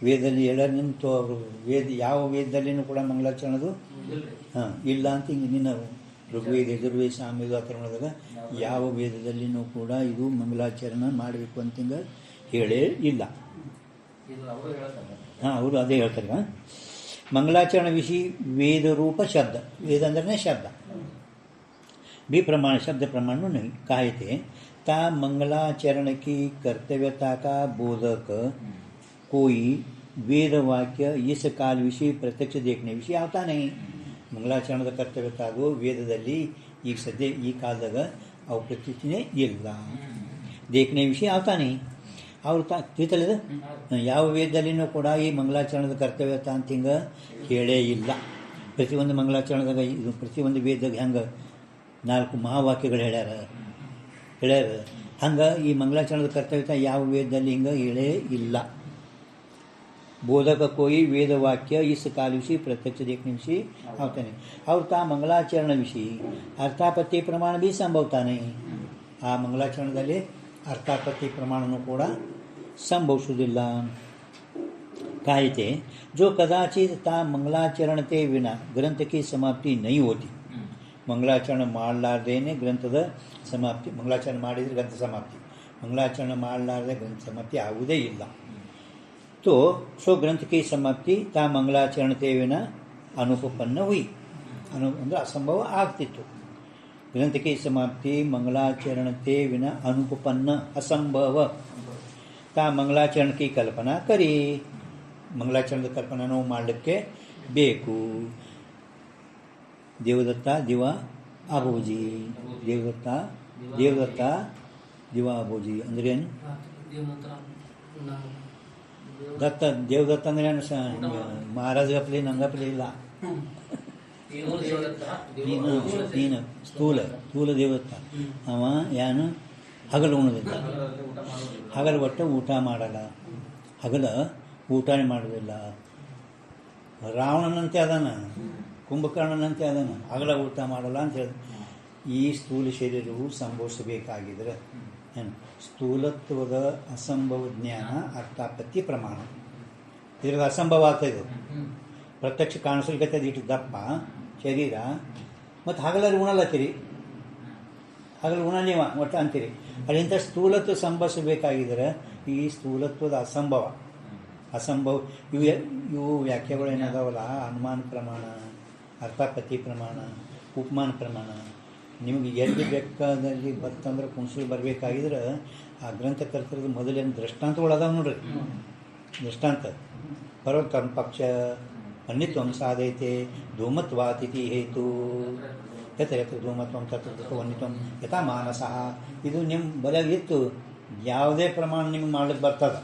ವೇದದಲ್ಲಿ ಎಲ್ಲರಿಗಿಂತೂ ಅವರು ಯಾವ ವೇದದಲ್ಲಿನೂ ಕೂಡ ಮಂಗಳಾಚರಣದು ಇಲ್ಲ ಅಂತ ಹಿಂಗೆ ನಿನ್ನ ಋಗ್ವೇದ ಯಜುರ್ವೇದ ಸಾಮವೇದ ಆ ಥರ ಮಾಡಿದಾಗ ಯಾವ ವೇದದಲ್ಲಿನೂ ಕೂಡ ಇದು ಮಂಗಳಾಚರಣೆ ಮಾಡಬೇಕು ಅಂತ ಹಿಂಗೆ ಹೇಳೇ ಇಲ್ಲ. ಅವರು ಅದೇ ಹೇಳ್ತಾರೆ. ಮಂಗಳಾಚರಣ ವಿಷಯ ವೇದ ರೂಪ ಶಬ್ದ. ವೇದ ಅಂದ್ರೆ ಶಬ್ದ. भी प्रमाण शब्द प्रमाण नहीं. कायते ता मंगलाचरण की कर्तव्यता का बोधक कोई वेद वाक्य इस काल विषय प्रत्यक्ष देखने विषय आता नहीं. ಮಂಗಳಾಚರಣದ ಕರ್ತವ್ಯತಾ ಅದು ವೇದದಲ್ಲಿ ಈಗ ಸದ್ಯ ಈ ಕಾಲದಾಗ ಅವು ಪ್ರತ್ಯಕ್ಷನೇ ಇಲ್ಲ. ದೇಖನೆ ವಿಷಯ ಆಗ್ತಾನೆ ಅವ್ರು ತಿಳಿತಲ್ಲದ ಯಾವ ವೇದದಲ್ಲಿನೂ ಕೂಡ ಈ ಮಂಗಳಾಚರಣದ ಕರ್ತವ್ಯತಾ ಅಂತ ಹಿಂಗೆ ಹೇಳೇ ಇಲ್ಲ. ಪ್ರತಿಯೊಂದು ಮಂಗಳಾಚರಣದಾಗ ಇದು ಪ್ರತಿಯೊಂದು ವೇದದಾಗ ಹೆಂಗೆ 4 ಮಹಾವಾಕ್ಯಗಳು ಹೇಳ್ಯಾರ. ಹಂಗೆ ಈ ಮಂಗಳಾಚರಣದ ಕರ್ತವ್ಯತಾ ಯಾವ ವೇದದಲ್ಲಿ ಹಿಂಗೆ ಹೇಳೇ ಇಲ್ಲ. बोधक कोई वेद वाक्य इस काल विषय प्रत्यक्ष देखने विषय आवता नहीं. और ता मंगलाचरण विषय अर्थापत्ति प्रमाण भी संभवता नहीं. आ मंगलाचरणದಲ್ಲಿ अर्थापत्ति प्रमाणನೂ ಕೂಡ ಸಂಭವಿಸುವುದಿಲ್ಲ. कायते जो कदाचित ता मंगलाचरणते विना ग्रंथ की समाप्ति नहीं होती. मंगलाचरण ಮಾಡಲಾರದೇನೆ ಗ್ರಂಥದ ಸಮಾಪ್ತಿ. ಮಂಗಳಾಚರಣೆ ಮಾಡಿದರೆ ಗ್ರಂಥ ಸಮಾಪ್ತಿ. ಮಂಗಳಾಚರಣೆ ಮಾಡಲಾರದೆ ಗ್ರಂಥ ಸಮಾಪ್ತಿ ಆಗುವುದೇ ಇಲ್ಲ. तो सो ग्रंथ की समाप्ति ता मंगलाचरणते विना अनुपन्न हुई. ಅಂದರೆ ಅಸಂಭವ ಆಗ್ತಿತ್ತು. ಗ್ರಂಥ की समाप्ति मंगलाचरणते विना अनुपन्न असंभव. ತಾ ಮಂಗಳಾಚರಣ की कल्पना करी. ಮಂಗಳಾಚರಣದ ಕಲ್ಪನಾನು ಮಾಡಲಿಕ್ಕೆ ಬೇಕು. ದೇವದತ್ತ ದಿವ ಅಬೋಜಿ. ದೇವದತ್ತ ದಿವ ಅಬೋಜಿ ಅಂದ್ರೆ ಏನು? ದತ್ತ ದೇವದತ್ತ ಅಂದ್ರೆ ಮಹಾರಾಜ ಗಪ್ಲಿ ನಂಗಪ್ಲಿ ಇಲ್ಲ. ನೀನು ಸ್ಥೂಲ ದೇವದತ್ತ. ಅವ ಯಾನು ಹಗಲು ಉಣದಿಲ್ಲ. ಹಗಲು ಒಟ್ಟು ಊಟ ಮಾಡಲ್ಲ. ಹಗಲ ಊಟನೇ ಮಾಡೋದಿಲ್ಲ. ರಾವಣನಂತೆ ಅದಾನ, ಕುಂಭಕರ್ಣನಂತೆ ಅದಾನ, ಹಗಲ ಊಟ ಮಾಡಲ್ಲ ಅಂತ ಹೇಳಿ. ಈ ಸ್ಥೂಲ ಶರೀರವು ಸಂಭವಿಸಬೇಕಾಗಿದ್ರೆ ಏನು ಸ್ಥೂಲತ್ವದ ಅಸಂಭವ ಜ್ಞಾನ ಅರ್ಥಾಪತ್ತಿ ಪ್ರಮಾಣ. ಇದ್ರಾಗ ಅಸಂಭವ ಆಗ್ತಾಯಿದ್ದು ಪ್ರತ್ಯಕ್ಷ ಕಾಣಿಸ್ಲಿಕ್ಕೆ ಇಟ್ಟು ದಪ್ಪ ಶರೀರ ಮತ್ತು ಹಗಲಲ್ಲಿ ಉಣಲತ್ತೀರಿ. ಹಗಲು ಉಣನೀವ ಒಟ್ಟು ಅಂತೀರಿ. ಅಲ್ಲಿಂದ ಸ್ಥೂಲತ್ವ ಸಂಭವಿಸಬೇಕಾಗಿದ್ರೆ ಈ ಸ್ಥೂಲತ್ವದ ಅಸಂಭವ ಇವು ವ್ಯಾಖ್ಯೆಗಳು ಏನಾದಾವಲ್ಲ, ಅನುಮಾನ ಪ್ರಮಾಣ, ಅರ್ಥಾಪತ್ತಿ ಪ್ರಮಾಣ, ಉಪಮಾನ ಪ್ರಮಾಣ. ನಿಮಗೆ ಎಲ್ಲಿ ಬೇಕಾದಲ್ಲಿ ಬರ್ತಂದ್ರೆ ಕುಣಿಸಿ ಬರಬೇಕಾಗಿದ್ರೆ ಆ ಗ್ರಂಥಕರ್ತರದ ಮೊದಲೇನು ದೃಷ್ಟಾಂತಗಳು ಅದಾವೆ ನೋಡ್ರಿ. ದೃಷ್ಟಾಂತ ಪರ್ವತಂ ಪಕ್ಷ ಅನ್ಯತ್ವಂ ಸಾಧೈತೆ ಧೂಮತ್ವಾತಿಥಿ ಹೇತು ಯಥಯಥ ಧೂಮತ್ವಂ ತತ್ವ ಅನ್ಯತ್ವಂ ಯಥಾ ಮಾನಸಃ. ಇದು ನಿಮ್ಮ ಬಲಗಿತ್ತು ಯಾವುದೇ ಪ್ರಮಾಣ ನಿಮ್ಗೆ ಮಾಡ್ಲಿಕ್ಕೆ ಬರ್ತದೆ.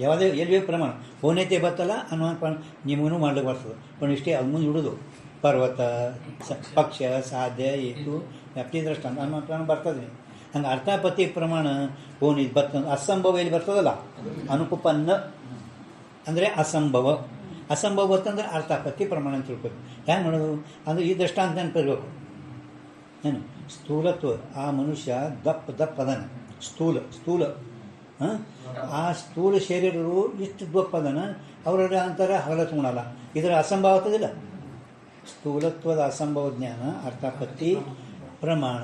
ಯಾವುದೇ ಎಲ್ಲಿ ಪ್ರಮಾಣ ಪೌನ್ಯತೆ ಬರ್ತಲ್ಲ ಅನ್ನೋ ಪ್ರಮಾಣ ನಿಮಗೂ ಮಾಡ್ಲಿಕ್ಕೆ ಬರ್ತದೆ. पण ಇಷ್ಟೇ ಅದು ಮುಂದೆ ಹಿಡಿದು ಪರ್ವತ ಪಕ್ಷ ಸಾಧ್ಯ ಏತು ವ್ಯಾಪ್ತಿ ದೃಷ್ಟಾಂತ ಅನ್ನೋ ಪ್ರಮಾಣ ಬರ್ತದೆ. ಹಂಗೆ ಅರ್ಥಾಪತ್ತಿ ಪ್ರಮಾಣ ಪೌನಿ ಬರ್ತದೆ. ಅಸಂಭವ ಎಲ್ಲಿ ಬರ್ತದಲ್ಲ ಅನುಪನ್ನ ಅಂದರೆ ಅಸಂಭವ. ಅಸಂಭವ ಅಂತಂದ್ರೆ ಅರ್ಥಾಪತ್ತಿ ಪ್ರಮಾಣ ಅಂತ ತಿಳ್ಬೇಕು. ಹೆಂಗೆ ಮಾಡೋದು ಅಂದರೆ ಈ ದೃಷ್ಟಾಂತ ನೆನಪಿರ್ಬೇಕು. ಏನು ಸ್ಥೂಲತ್ವ, ಆ ಮನುಷ್ಯ ದಪ್ಪ ಅದಾನ, ಸ್ಥೂಲ ಹಾಂ, ಆ ಸ್ಥೂಲ ಶರೀರರು ಇಷ್ಟು ದಪ್ಪ ಅದಾನ, ಅವರ ಅಂತಾರೆ ಹಗಲತ್ತು ಉಣಲ್ಲ. ಇದರ ಅಸಂಭವ ಆಗ್ತದಿಲ್ಲ. ಸ್ಥೂಲತ್ವದ ಅಸಂಭವ ಜ್ಞಾನ ಅರ್ಥಾಪತ್ತಿ ಪ್ರಮಾಣ.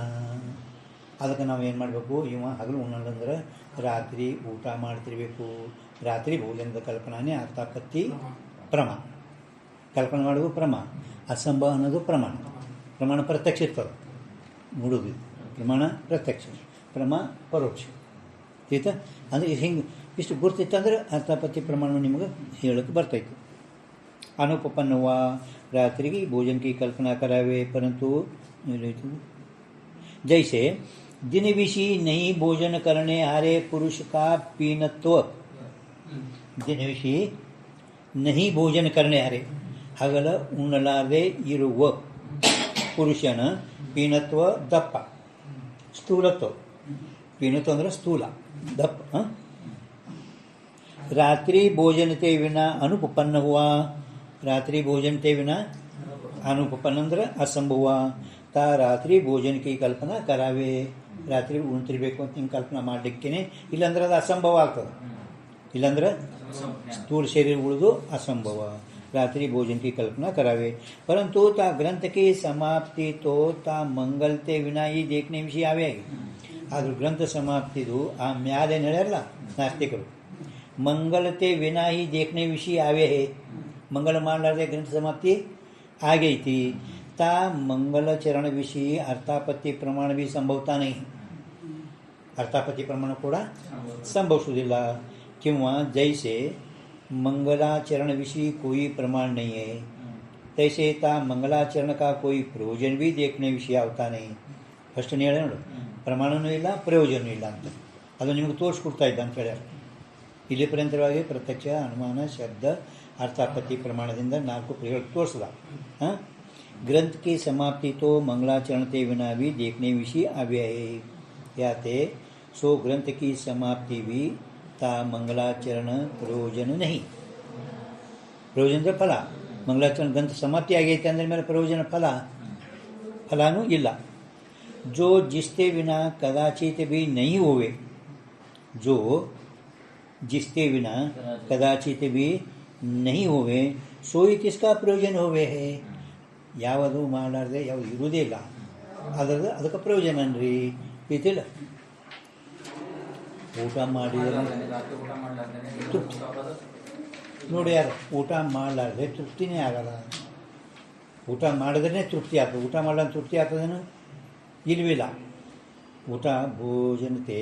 ಅದಕ್ಕೆ ನಾವು ಏನು ಮಾಡಬೇಕು, ಇವ ಹಗಲು ಉಣ್ಣಲ್ಲಂದ್ರೆ ರಾತ್ರಿ ಊಟ ಮಾಡ್ತಿರ್ಬೇಕು. ರಾತ್ರಿ ಭೋಜನದ ಕಲ್ಪನಾನೇ ಅರ್ಥಾಪತ್ತಿ ಪ್ರಮಾಣ. ಕಲ್ಪನೆ ಮಾಡೋದು ಪ್ರಮಾಣ, ಅಸಂಭವ ಅನ್ನೋದು ಪ್ರಮಾಣ ಪ್ರತ್ಯಕ್ಷ ಇರ್ತದೆ ನೋಡೋದು. ಪ್ರಮಾಣ ಪ್ರತ್ಯಕ್ಷ, ಪ್ರಮಾಣ ಪರೋಕ್ಷ. ಆಯ್ತಾ? ಅಂದರೆ ಹಿಂಗೆ ಇಷ್ಟು ಗುರ್ತಿತ್ತಂದ್ರೆ ಅರ್ಥಾಪತ್ತಿ ಪ್ರಮಾಣ ನಿಮಗೆ ಹೇಳೋಕ್ಕೆ ಬರ್ತೈತೆ. अनुपपन्नवा रात्रि की भोजन की कल्पना करावे, परंतु जैसे दिन विषी नहीं भोजन करने हारे पुरुष का पीनत्व, दिन विषी नहीं भोजन करने हारे हगल उಣ್ಣಲಾರದೆ ಇರುವ ಪುರುಷನ ಪೀನತ್ವ ದಪ್ಪ, ಸ್ಥೂಲತ್ವ. ಪೀನತ್ವ ಅಂದರೆ ಸ್ಥೂಲ, ದಪ್ಪ. रात्रि भोजन ते विना अनुपपन्न हुआ, रात्रि भोजन ते विना अनुपपन्न ಅಂದ್ರೆ ಅಸಂಭವ. ತಾ ರಾತ್ರಿ ಭೋಜನ ಕಿ ಕಲ್ಪನಾ ಕರಾವೆ, ರಾತ್ರಿ ಉಣ್ತಿರ್ಬೇಕು ಅಂತ ಹಿಂಗೆ ಕಲ್ಪನಾ ಮಾಡಲಿಕ್ಕೇನೆ, ಇಲ್ಲಾಂದ್ರೆ ಅದು ಅಸಂಭವ ಆಗ್ತದೆ. ಇಲ್ಲಾಂದ್ರೆ स्थूल शरीर उड़ो असंभव. रात्रि भोजन की कल्पना करावे, परंतु ता ग्रंथ की समाप्ति तो ता मंगलते विना ही देखने विषय आवे. आद्र ग्रंथ समाप्तिದು ಆ ಮ್ಯಾಲೆ ನಡೆಯಲ್ಲ ನಾಸ್ತಿಕರು, मंगलते विना ही देखने विषय आवे है. मंगल ಮಾಡಲಾರದೆ ग्रंथ समाप्ति ಆಗೈತಿ. ता मंगल चरण विषय अर्थापत्ति प्रमाण भी संभवता नहीं. अर्थापत्ति प्रमाण ಕೂಡ ಸಂಭವಿಸುವುದಿಲ್ಲ. किंवा जैसे मंगलाचरण विषय कोई प्रमाण नहीं है, तैसे ता मंगलाचरण का कोई प्रयोजन भी देखने विषय आवता नहीं. ಫಸ್ಟ್ ಹೇಳಿ ನೋಡು, ಪ್ರಮಾಣನೂ ಇಲ್ಲ ಪ್ರಯೋಜನವೂ ಇಲ್ಲ ಅಂತ ಅದು ನಿಮಗೆ ತೋರಿಸ್ಕೊಡ್ತಾ ಇದ್ದ ಅಂತ ಹೇಳ್ಯಾರ. ಇಲ್ಲಿ ಪರ್ಯಂತರವಾಗಿ ಪ್ರತ್ಯಕ್ಷ, ಅನುಮಾನ, ಶಬ್ದ, ಅರ್ಥಾಪತ್ತಿ ಪ್ರಮಾಣದಿಂದ 4 ಪ್ರಯೋಗ ತೋರಿಸದ. ग्रंथ की समाप्ति तो मंगलाचरण ते विना भी देखने विषय आवे है. याते सो ग्रंथ की समाप्ति भी ता मंगलाचरण प्रयोजन नहीं. प्रयोजन ಅಂದ್ರೆ ಫಲ. ಮಂಗಲಾಚರಣ ಗ್ರಂಥ ಸಮಾಪ್ತಿ ಆಗೈತೆ ಅಂದರೆ ಮೇಲೆ ಪ್ರಯೋಜನ ಫಲಾನೂ ಇಲ್ಲ. जो जिसते बिना कदाचित भी नहीं होवे, जो जिसते बिना कदाचित भी नहीं होवे, सोई किसका प्रयोजन होवे है. ಯಾವುದು ಮಾಡಲಾರ್ದೆ ಯಾವುದು ಇರುವುದೇ ಇಲ್ಲ, ಅದಕ್ಕೆ ಪ್ರಯೋಜನ ಅನ್ರಿ ಇತಿಲ್ಲ. ಊಟ ಮಾಡಿದರೆ ನೋಡಿ ಯಾರು ಊಟ ಮಾಡಲಾರ್ದೆ ತೃಪ್ತಿನೇ ಆಗಲ್ಲ. ಊಟ ಮಾಡಿದ್ರೆ ತೃಪ್ತಿ ಆಗ್ತದೆ, ಊಟ ಮಾಡಲಾರ್ದೆ ತೃಪ್ತಿ ಆಗ್ತದೇನು ಇಲ್ವಿಲ್ಲ. ಊಟ ಭೋಜನತೆ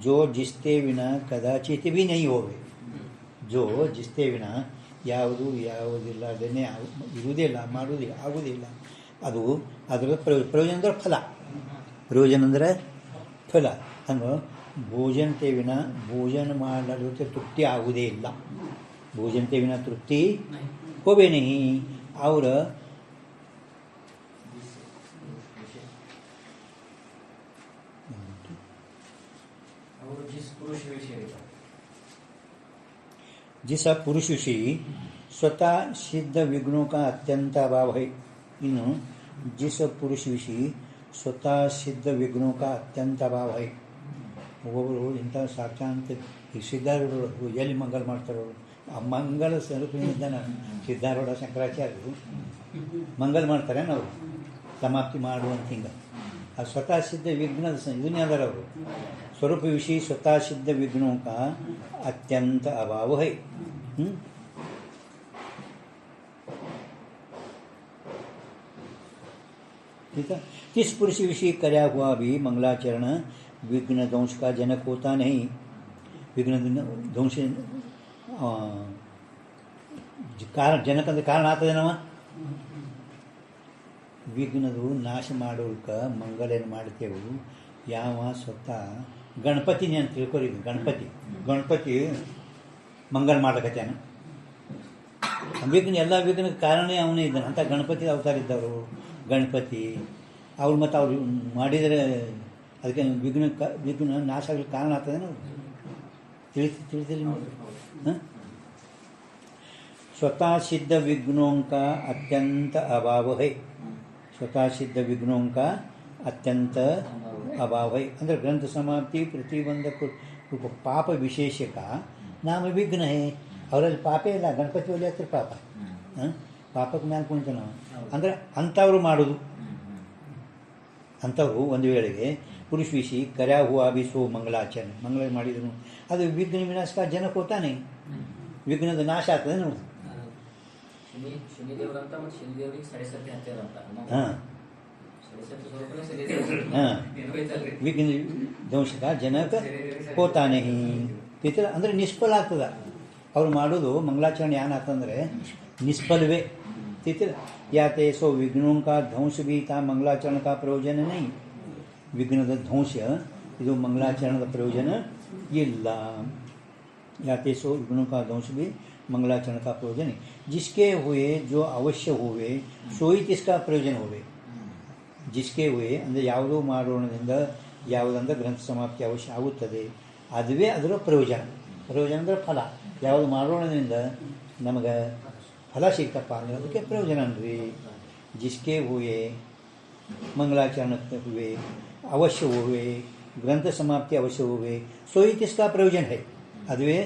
ಜೋ ಜಿಸ್ತೆ ವಿನ ಕದಾಚಿತ್ ಬಿ ನೈ ಹೋವೆ, ಜೋ ಜಿಸ್ತೆ ವಿನ ಯಾವುದಿಲ್ಲದೇ ಇರುವುದಿಲ್ಲ, ಮಾಡುವುದಿಲ್ಲ, ಆಗುವುದಿಲ್ಲ. ಅದು ಅದರ ಪ್ರಯೋಜನ ಅಂದರೆ ಫಲ. ಪ್ರಯೋಜನ ಅಂದರೆ ಫಲ. ಅಂದ್ರೆ ಭೋಜನತೆ ವಿನ ಭೋಜನ ಮಾಡಲಿಕ್ಕೆ ತೃಪ್ತಿ ಆಗುವುದೇ ಇಲ್ಲ. ಭೋಜನತೆ ವಿನ ತೃಪ್ತಿ ಹೋಬೇ ನಹಿ. ಅವರ जिस पुरुष विषय स्वतः सिद्ध विघ्नों का अत्यंत अभाव है. इನ್ನು जिस पुरुष विषय स्वतः सिद्ध विघ्नों का अत्यंत अभाव है. ಒಬ್ಬೊಬ್ಬರು ಇಂಥ ಸಾಕ್ಷಾಂತ ಸಿದ್ಧಾರೂಢರು ಎಲ್ಲಿ ಮಂಗಲ್ ಮಾಡ್ತಾರವರು, ಆ ಮಂಗಲ ಸ್ವರೂಪದಿಂದ ಸಿದ್ಧಾರೂಢ ಶಂಕರಾಚಾರ್ಯರು ಮಂಗಲ್ ಮಾಡ್ತಾರೆ ನಾವು ಸಮಾಪ್ತಿ ಮಾಡುವಂತ ಹಿಂಗೆ. ಆ ಸ್ವತಃ ಸಿದ್ಧ ವಿಘ್ನದ ಇದನ್ನೇ ಅದರ ಅವರು स्वरूप विषय स्वतः सिद्ध विघ्नों का अत्यंत अभाव है. ठीक है. किस पुरुष विषय कराया हुआ भी मंगलाचरण विघ्न ध्वंस का जनक होता नहीं. विघ्न ध्वंस कारण जनक ಅಂದ್ರೆ ಕಾರಣ ಆಗ್ತದೇನವ. ವಿಘ್ನದು ನಾಶ ಮಾಡೋದಕ್ಕೆ ಮಂಗಲೇನು ಮಾಡ್ತೇವೆ. ಯಾವ ಸ್ವತಃ ಗಣಪತಿನೇ ಅಂತ ತಿಳ್ಕೊರಿ. ಗಣಪತಿ ಮಂಗಲ್ ಮಾಡ್ಲಕತ್ತಾನ. ವಿಘ್ನ ಎಲ್ಲ ವಿಘ್ನಕ್ಕೆ ಕಾರಣನೇ ಅವನೇ ಇದ್ದಾನೆ ಅಂತ ಗಣಪತಿ ಅವತಾರ ಇದ್ದವರು ಗಣಪತಿ ಅವ್ರು. ಮತ್ತು ಅವ್ರು ಮಾಡಿದರೆ ಅದಕ್ಕೆ ವಿಘ್ನ ನಾಶ ಆಗ್ಲಿಕ್ಕೆ ಕಾರಣ ಆಗ್ತದೇನೋ ತಿಳಿತಿಲ್ಲ. ಹಾಂ स्वतः सिद्ध विघ्नों का अत्यंत अभाव है. स्वतः सिद्ध विघ्नों का अत्यंत अभाव है ಅಂದರೆ ಗ್ರಂಥ ಸಮಾಪ್ತಿ ಪ್ರತಿಬಂಧಕ ರೂಪ ಪಾಪ ವಿಶೇಷಕ ನಾಮ ವಿಘ್ನ ಹೇ. ಅವರಲ್ಲಿ ಪಾಪೇ ಇಲ್ಲ, ಗಣಪತಿ ಒಲೆ ಹತ್ರ ಪಾಪ ಪಾಪಕ್ಕೆ ಮ್ಯಾಲೆ ಕುಣಿತ ನಾವು ಅಂದರೆ ಅಂಥವ್ರು ಮಾಡೋದು. ಅಂಥವ್ರು ಒಂದು ವೇಳೆಗೆ ಪುರುಷ ವಿಷಿ ಕರ್ಯಾ ಹುआ भी सो ಮಂಗಳಾಚರಣೆ ಮಂಗಳ ಮಾಡಿದ್ರು ಅದು ವಿಘ್ನ ವಿನಾಶಕ ಜನಕ್ಕೆ ಹೋತಾನೆ, ವಿಘ್ನದ ನಾಶ ಆಗ್ತದೆ ನೋಡಿ. ಹಾಂ ಹಾಂ ವಿಘ್ನ ಧ್ವಂಸಕ ಜನಕ್ಕೆ ಹೋತಾನೆ ತಿತ್ರ ಅಂದರೆ ನಿಷ್ಫಲ ಆಗ್ತದೆ. ಅವ್ರು ಮಾಡೋದು ಮಂಗಳಾಚರಣೆ ಏನಾಗ್ತಂದ್ರೆ ನಿಷ್ಫಲವೇ ತಿತ್ರ. ಯಾತೆ ಸೋ ವಿಘ್ನೋं का ध्वंस भी था मंगलाचरण का प्रयोजन नहीं. ವಿಘ್ನದ ಧ್ವಂಸ ಇದು ಮಂಗಳಾಚರಣದ ಪ್ರಯೋಜನ ಇಲ್ಲ. याते सो विघ्नों का ध्वंस भी मंगलाचरण का प्रयोजन है. जिसके हुए जो अवश्य हुए सोई तिसका प्रयोजन हुए. जिसके हुए ಅಂದರೆ ಯಾವುದೋ ಮಾಡೋಣದಿಂದ ಯಾವುದಂದ್ರೆ ಗ್ರಂಥ ಸಮಾಪ್ತಿ ಅವಶ್ಯ ಆಗುತ್ತದೆ ಅದುವೇ ಅದರ ಪ್ರಯೋಜನ. ಪ್ರಯೋಜನ ಅಂದರೆ ಫಲ. ಯಾವುದು ಮಾಡೋಣದಿಂದ ನಮಗೆ ಫಲ ಸಿಗ್ತಪ್ಪ ಅಂದರೆ ಅದಕ್ಕೆ ಪ್ರಯೋಜನ ಅನ್ರಿ. ಜಿಸ್ಕೆ ಹುವೆ ಮಂಗಳಾಚರಣ ಹುವೆ ಅವಶ್ಯ ಹುವೆ ಗ್ರಂಥ ಸಮಾಪ್ತಿ ಅವಶ್ಯ ಹುವೆ सोई तिसका प्रयोजन है. ಅದುವೇ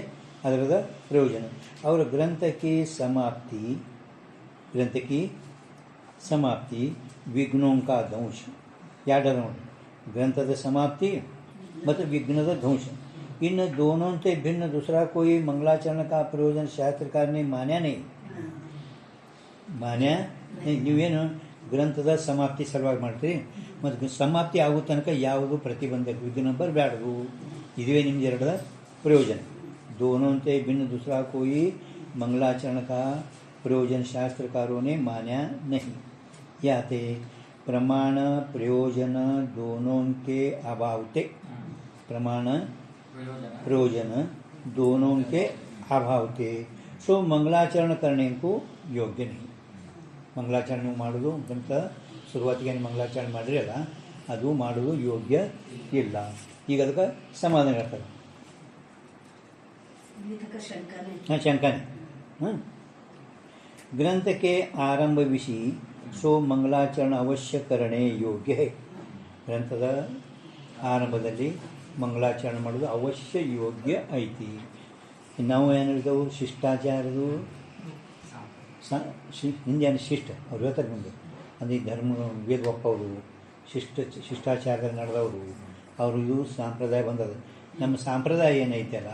ಅದರದ ಪ್ರಯೋಜನ. ಅವರ ಗ್ರಂಥಕ್ಕೆ ಸಮಾಪ್ತಿ ವಿಘ್ನೋं का ध्वंस ಎರಡು ನೋಡಿ. ಗ್ರಂಥದ ಸಮಾಪ್ತಿ ಮತ್ತು ವಿಘ್ನದ ಧ್ವಂಸ. इन दोनों से भिन्न दूसरा कोई मंगलाचरण का प्रयोजन शास्त्रकार ने मान्या नहीं. ನೀವೇನು ಗ್ರಂಥದ ಸಮಾಪ್ತಿ ಸಲುವಾಗಿ ಮಾಡ್ತೀರಿ ಮತ್ತು ಸಮಾಪ್ತಿ ಆಗೋ ತನಕ ಯಾವುದು ಪ್ರತಿಬಂಧಕ ವಿಘ್ನ ಬರಬಾರ್ದು. ಇದುವೇ ನಿಮ್ದು ಎರಡರ प्रयोजन. दोनों से भिन्न दूसरा कोई मंगलाचरण का प्रयोजन शास्त्रकारों ने मान्या नहीं. याते प्रमाण प्रयोजन दोनों के अभाव थे. प्रमाण प्रयोजन दोनों के अभाव थे. सो मंगलाचरण करने को योग्य नहीं. ಮಂಗಳಾಚರಣೆ ನೀವು ಮಾಡೋದು ಅಂತ ಶುರುವಾತಿಗೆ ಮಂಗಳಾಚರಣೆ ಮಾಡಿರಿ ಅಲ್ಲ, ಅದು ಮಾಡೋದು ಯೋಗ್ಯ ಇಲ್ಲ. ಈಗ ಅದಕ್ಕೆ ಸಮಾಧಾನ ಹೇಳ್ತಾರೆ. हाँ शंका नहीं. हाँ ग्रंथ के आरंभ विषय सो मंगलाचरण अवश्य करणे योग्य है. ಗ್ರಂಥದ ಆರಂಭದಲ್ಲಿ ಮಂಗಳಾಚರಣೆ ಮಾಡೋದು ಅವಶ್ಯ ಯೋಗ್ಯ ಐತಿ. ನಾವು ಏನು ಹೇಳಿದೆವು ಶಿಷ್ಟಾಚಾರದು ಹಿಂದೆ ಶಿಷ್ಟ ಅವ್ರು ಹೇಳ್ತಾರೆ ಮುಂದೆ ಅಂದರೆ ಧರ್ಮ ವೇದ ಒಪ್ಪವರು ಶಿಷ್ಟಾಚಾರದಲ್ಲಿ ನಡೆದವರು ಅವರು ಇದು ಸಂಪ್ರದಾಯ ಬಂದದ. ನಮ್ಮ ಸಂಪ್ರದಾಯ ಏನೈತಲ್ಲ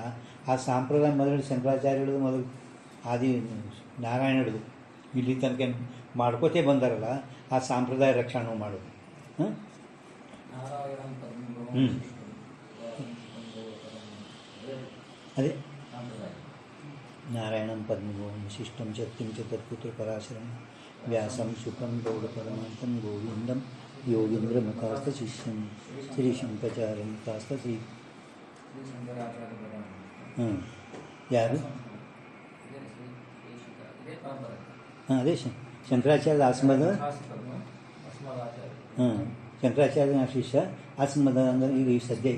ಆ ಸಂಪ್ರದಾಯ ಮೊದಲು ಶಂಕರಾಚಾರ್ಯ ಹಿಡಿದು ಮೊದಲು ಆದಿ ನಾರಾಯಣ ಹಿಡಿದು ಇಲ್ಲಿ ತನಕ ಮಾಡ್ಕೋತೇ ಬಂದಾರಲ್ಲ ಆ ಸಂಪ್ರದಾಯ ರಕ್ಷಣೆ ಮಾಡೋದು. ಅದೇ ನಾರಾಯಣಂ ಪದ್ಮಗೋಂ ಶಿಷ್ಟಂ ಶಕ್ತಿಂ ಚ ತತ್ಪುತ್ರ ಪರಾಶರಂ ವ್ಯಾಸಂ ಶುಕಂ ಗೌಡಪರಮಾಂತಂ ಗೋವಿಂದಂ ಯೋಗೀಂದ್ರ ಮುಖಾಸ್ಥ ಶಿಷ್ಯಂ ಶ್ರೀ ಶಂಕರಾಚಾರ್ಯ ಮುಖಾಸ್ಥ ಶ್ರೀ ಯಾರು ಹಾಂ ಅದೇ ಶಂಕರಾಚಾರ್ಯ ಆಸ್ಮದ ಶಂಕರಾಚಾರ್ಯನ ಶಿಷ್ಯ ಆಸ್ಮದ ಅಂದ್ರೆ ಈಗ ಈ ಸದ್ಯ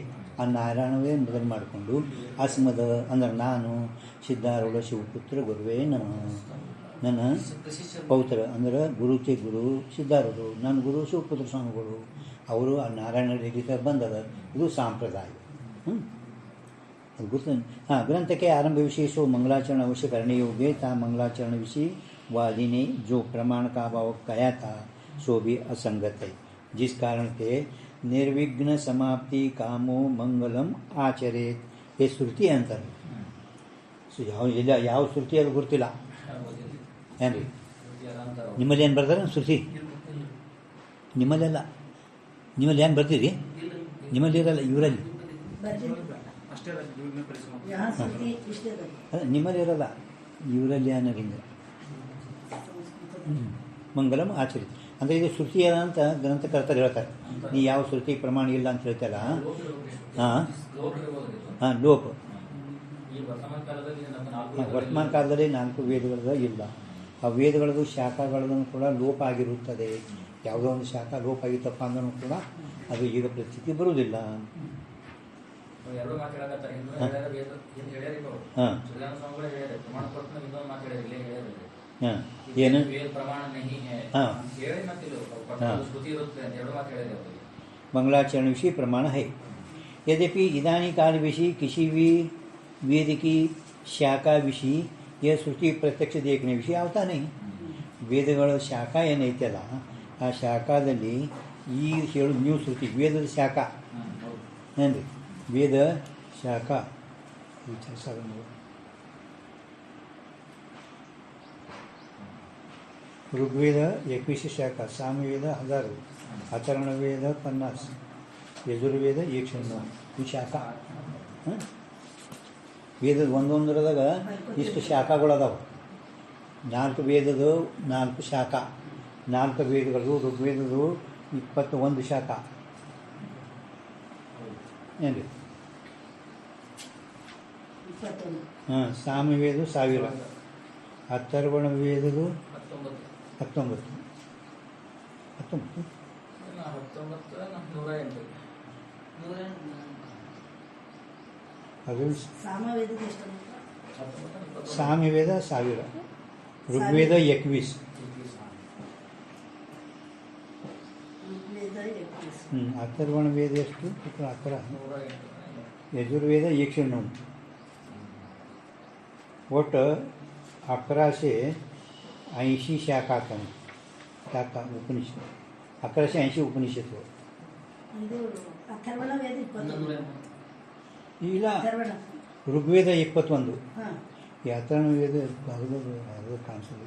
ಆ ನಾರಾಯಣವೇ ಮೊದಲು ಮಾಡಿಕೊಂಡು ಆಸ್ಮದ ಅಂದ್ರೆ ನಾನು ಸಿದ್ಧಾರೂಢ ಶಿವಪುತ್ರ ಗುರುವೇ ನನ್ನ ಪೌತ್ರ ಅಂದ್ರೆ ಗುರುತೆ ಗುರು ಸಿದ್ಧಾರೂಢರು, ನನ್ನ ಗುರು ಶಿವಪುತ್ರ ಸ್ವಾಮಿಗಳು, ಅವರು ಆ ನಾರಾಯಣ ರೀತಿಯ ಬಂದದ. ಇದು ಸಂಪ್ರದಾಯ. ಅದು ಗೊತ್ತ. हाँ ग्रंथ के आरंभ विषय सो मंगलाचरण अवश्य करने योग्य था. मंगलाचरण विषय वादी ने जो प्रमाण का अभाव कहा था सो भी असंगत है. जिस कारण से निर्विघ्न समाप्ति कामो मंगलम आचरेत ये श्रुति अंतर. ಯಾವ ಶ್ರುತಿ ಅದು ಗೊತ್ತಿಲ್ಲ ಏನ್ರಿ. ನಿಮ್ಮಲ್ಲಿ ಏನು ಬರ್ತಾರೆ ಶ್ರುತಿ? ನಿಮ್ಮಲ್ಲೆಲ್ಲ ನಿಮ್ಮಲ್ಲಿ ಏನು ಬರ್ತೀರಿ? ನಿಮ್ಮಲ್ಲಿ ಇರಲ್ಲ, ಇವರಲ್ಲಿ ನಿಮ್ಮಲ್ಲಿ ಇರಲ್ಲ, ಇವರಲ್ಲಿ ಏನಾರಿಂದ ಮಂಗಲಂ ಆಚರಿತ ಅಂದರೆ ಇದು ಶ್ರುತಿ ಅದ ಅಂತ ಗ್ರಂಥಕರ್ತರು ಹೇಳ್ತಾರೆ. ನೀ ಯಾವ ಶ್ರುತಿ ಪ್ರಮಾಣ ಇಲ್ಲ ಅಂತ ಹೇಳ್ತಲ್ಲ. ಹಾಂ ಲೋಪ ವರ್ತಮಾನ ಕಾಲದಲ್ಲಿ 4 ವೇದಗಳದ ಇಲ್ಲ. ಆ ವೇದಗಳದು ಶಾಖಗಳದ್ದು ಕೂಡ ಲೋಪ ಆಗಿರುತ್ತದೆ. ಯಾವುದೋ ಒಂದು ಶಾಖ ಲೋಪ ಆಗಿತ್ತಪ್ಪ ಅಂದ್ರೂ ಕೂಡ ಅದು ಈಗ ಪ್ರತೀತಿ ಬರುವುದಿಲ್ಲ. ಎರಡು ಮಾತು ಹೇಳಕತ್ತಾರೆ. ಹಿಂದೂ ಹಾಂ. ಹೇಳ್ಯಾರ, ವೇದ ಹಿಂದೆ ಹೇಳ್ಯಾರಿಲ್ಲ ಅವ್ರು. ಹಾಂ ಸುಧಾನ ಸ್ವಾಮಿಗಳು ಹೇಳ್ಯಾರ, ಪ್ರಮಾಣ ಕೊಟ್ಟು ಇನ್ನೊಂದು ಮಾತು ಹೇಳ್ಯಾರ, ಇಲ್ಲೇ ಹೇಳ್ಯಾರ. ಹಾಂ ಏನು ವೇದ ಪ್ರಮಾಣ ನಹಿ ಹೈ ಹಾಂ ಅಂತ ಹೇಳಿ ಮತ್ತೆ ಇದು ಹಾಂ. ಶ್ರುತಿ ಇರುತ್ತೆ ಅಂತ ಎರಡು ಮಾತು ಹೇಳ್ಯಾರ ಅವರಿಗೆ. मंगलाचरण विषय प्रमाण है। यद्यपि इदानी काल विषय किसी भी वेद की शाखा विषय यह श्रुति प्रत्यक्ष देखने विषय आता नहीं। ವೇದಗಳ ಶಾಖಾ ಏನೈತಲ್ಲ ಆ ಶಾಖಾದಲ್ಲಿ ಈ ಹೇಳು ನ್ಯೂ ಶ್ರುತಿ ವೇದದ ಶಾಖಾ ಏನು ರೀ ವೇದ ಶಾಖಾ ವಿಚಾರ ऋग्वेद 21 शाखा, सामवेद 1000, अथर्वणवेद 50, ಯಜುರ್ವೇದ 109 ಈ ಶಾಖಾ ವೇದದ ಒಂದೊಂದರದಾಗ ಇಷ್ಟು ಶಾಖಾಗಳದಾವೆ. 4 ವೇದದ 4 ಶಾಖಾ, 4 ವೇದಗಳು ಋಗ್ವೇದದು 21 ಶಾಖಾ ಏನು ರೀ ಹಾಂ ಸಾಮವೇದ 1000, ಅಥರ್ವಣ ವೇದದು 19 ಅದು ಸಾಮವೇದ 1000, ಋಗ್ವೇದ 21, ಅಥರ್ವಣ ವೇದ ಎಷ್ಟು 11, ಯಜುರ್ವೇದ 109. ಒಟ್ಟು 1180 शाखा शाखा उपनिषद 1180 उपनिषद ಇಲ್ಲ ಋಗ್ವೇದ 21 ಈ ಅಥರ್ವಣ ವೇದ ಅದು ಕಾಣಿಸೋದು.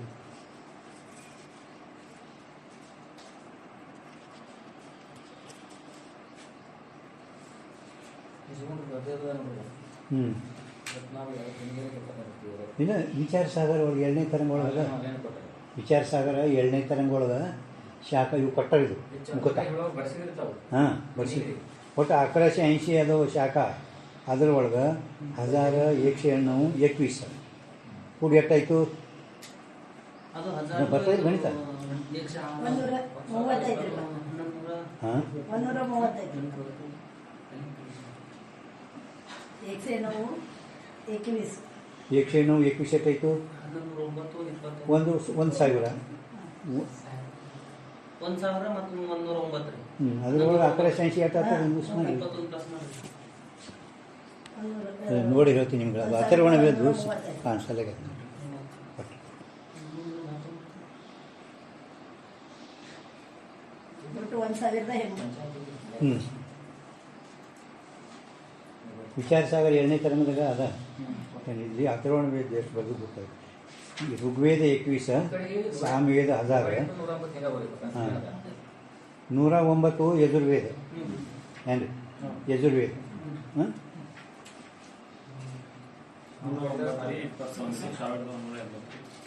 ಇಲ್ಲ ವಿಚಾರ ಸಾಗರ ಒಳಗೆ 2ನೇ ತರಂಗ ಒಳಗೆ ವಿಚಾರ ಸಾಗರ 2ನೇ ತರಂಗ ಒಳಗೆ ಶಾಖ ಇವು ಕೊಟ್ಟವಿದು ಮುಖತ ಹಾಂ ಬರ್ಸಿ ಒಟ್ಟು 1180 ಅದು ಶಾಖಾ ಅದ್ರೊಳಗೆ 1121 ಕೂಡಿ ಎಷ್ಟಾಯಿತು ಬರ್ತಾಯಿದ್ರು ಗಣಿತ ಹಾಂ 121 ಎಷ್ಟಾಯಿತು ಒಂದು 1000 ಅದ್ರೊಳಗೆ 1180 ಎಷ್ಟಾಗ್ತದೆ ನೋಡಿ ಹೇಳ್ತೀನಿ ನಿಮ್ಗೆ. ಅದು ಅಥರ್ವಣ ವೇದ ಕಾಣಿಸಲ್ಲ ವಿಚಾರ ಸಾಗರ 2ನೇ ತರಂಗದಾಗ ಅದ ಇಲ್ಲಿ ಅಥರ್ವಣ ವೇದ ಎಷ್ಟು ಬರೆದು ಗೊತ್ತಾಯ್ತು. ಈ ಋಗ್ವೇದ 21, ಸಾಮವೇದ 1000, ಹಾಂ 109 ಯಜುರ್ವೇದ ಏನು ರೀ ಯಜುರ್ವೇದ ಹಾಂ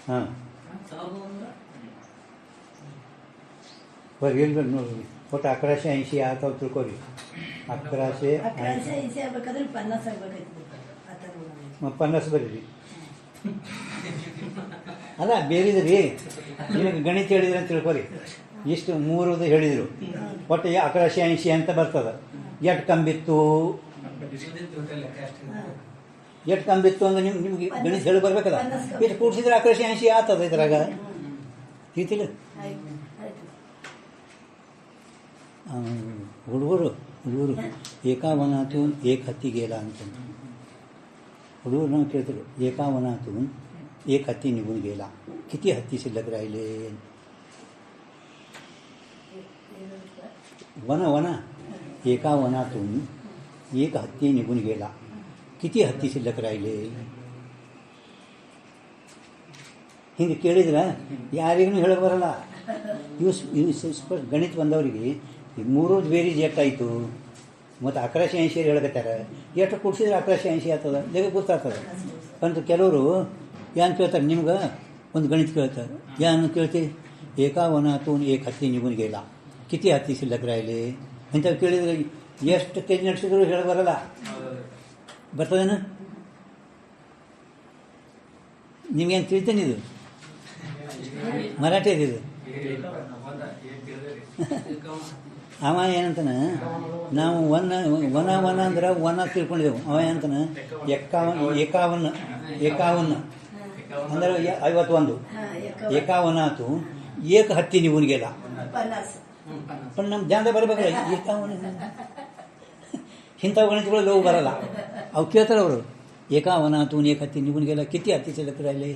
ಹಾಂ ಬರ್ರಿ ಎಲ್ಲಿ ನೋಡಿ ಒಟ್ಟು 1180 ಆಗ್ತಾವೆ ತಿಳ್ಕೊರಿ. 1180 50 ಬರೀರಿ ಅಲ್ಲ ಬೇರೆದು ರೀ ನಿನಗೆ ಗಣಿತ ಹೇಳಿದ್ರೆ ಅಂತ ತಿಳ್ಕೊರಿ. ಇಷ್ಟು 3 ಹೇಳಿದರು ಒಟ್ಟು 1180 ಅಂತ ಬರ್ತದೆ. ಎಷ್ಟು ಕಂಬಿತ್ತು ಅಂದ್ರೆ ನಿಮ್ಗೆ ಗಣಿತ ಹೇಳಿ ಬರ್ಬೇಕಲ್ಲ. ಇಷ್ಟು ಕೂಡಿಸಿದ್ರೆ 1180 ಆಗ್ತದೆ ಇದ್ರಾಗ ತಿಳಿತಿಲ್ಲ. ಹುಡುಗರು ಏಕಾವನಾಥೂನ್ ಏಕ ಹತ್ತಿ गेला ಅಂತ ಹುಡುಗರು ನಾವು ಕೇಳ್ತಿರು ಏಕಾವನಾಥೂನ್ एक हत्ती निघून गेला, किती हत्ती शिल्लक राहिले. वना एका वनातून एक हत्ती निघून गेला, किती हत्ती शिल्लक राहिले. ಹಿಂಗೆ ಕೇಳಿದ್ರೆ ಯಾರಿಗೂ ಹೇಳಕ್ಕೆ ಬರಲ್ಲ. ಇವು ಗಣಿತ ಬಂದವರಿಗೆ ಈ 3 ಬೇರೆ ಎಷ್ಟಾಯಿತು ಮತ್ತು 1180 ಹೇಳಕತ್ತಾರೆ. ಎಷ್ಟು ಕೂಡಿಸಿದ್ರೆ 1180 ಆಗ್ತದೆ ಲೆಕ್ಕ ಗೊತ್ತಾಗ್ತದೆ ಅಂತ. ಕೆಲವರು ಏನು ಕೇಳ್ತಾರೆ ನಿಮ್ಗೆ ಒಂದು ಗಣಿತ ಕೇಳ್ತಾರೆ. ಏನು ಕೇಳ್ತೀವಿ ಏಕಾವನಾತೂನ್ ಏಕ ಹತ್ತಿ ನಿಗುನ್ गेला, ಕಿತಿ ಹತ್ತಿ ಶಿಲ್ಲಕ್ ರಾಯ್ಲಿ ಇಂಥವು ಕೇಳಿದರೆ ಎಷ್ಟು ತೆಗೆ ನಡೆಸಿದ್ರು ಹೇಳ ಬರಲ್ಲ. ಬರ್ತದೇನು ನಿಮ್ಗೇನು ತಿಳಿತೇನೆ ಇದು ಮರಾಠಿ ಇದು ಅವ ಏನಂತಾನ, ನಾವು ವನ ಅಂದ್ರೆ ವನ ತಿಳ್ಕೊಂಡಿದ್ದೆವು. ಅವ ಏನಂತಾನ, ಏಕಾವನ್ನ ಅಂದ್ರೆ 51 ಏಕಾವನ ಆತು. ಏಕ ಹತ್ತಿ ನಿವನಿಗೆಲ್ಲ पण ನಮ್ಮ ಧ್ಯಾನದ ಬರಬೇಕಲ್ಲ. ಏಕಾವನ ಇಂಥವು ಗಣಿತಗಳು ಲೋವು ಬರಲ್ಲ. ಅವು ಕೇಳ್ತಾರೆ ಅವರು. ಏಕಾವನ ಆತು ಏಕ ಹತ್ತಿ ನಿವನಿಗೆಲ್ಲ ಕಿತ್ತಿ ಹತ್ತಿ ಚಲಕರಲ್ಲಿ.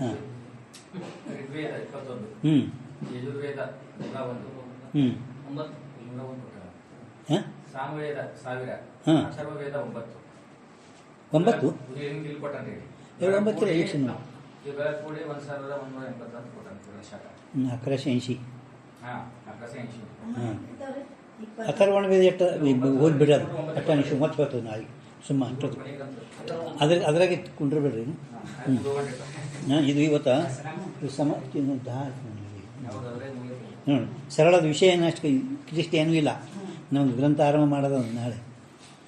ಹಾಂ ಋಗ್ವೇದ 21, ಹ್ಞೂ ಯಜುರ್ವೇದ 1, ಸಾಮವೇದ 1000, ಹಾಂ ಅಥರ್ವವೇದ 9. 9 ಇಲ್ಲಿ ಕೊಟ್ಟಾನ್ರಿ. 9 ಎಲೆಕ್ಷನ್ ಇವೆಲ್ಲ ಕೂಡಿ 1180 ಅಂತ ಕೊಟ್ಟಾನ ಶಾಖ. 1180. ಹಾಂ 1180. ಹಾಂ ಅಥರ್ವಣ ವೇದ ಎಷ್ಟು ಓದ್ಬಿಡೋದು ಅಟ್ಟಾನಿಶು ಮತ್ತೆ ಹೇಳ್ತದೆ ನಾಳೆ ಸುಮ್ಮ ಅಷ್ಟೊತ್ತು ಅದ್ರಾಗೆ ಕುಂಡ್ರಬೇಡ್ರಿ. ಹ್ಞೂ ಇದು ಇವತ್ತು ನೋಡಿ ಸರಳದ ವಿಷಯ ಏನು ಅಷ್ಟು ಇಷ್ಟ ಏನೂ ಇಲ್ಲ. ನಾವು ಗ್ರಂಥ ಆರಂಭ ಮಾಡೋದು ನಾಳೆ.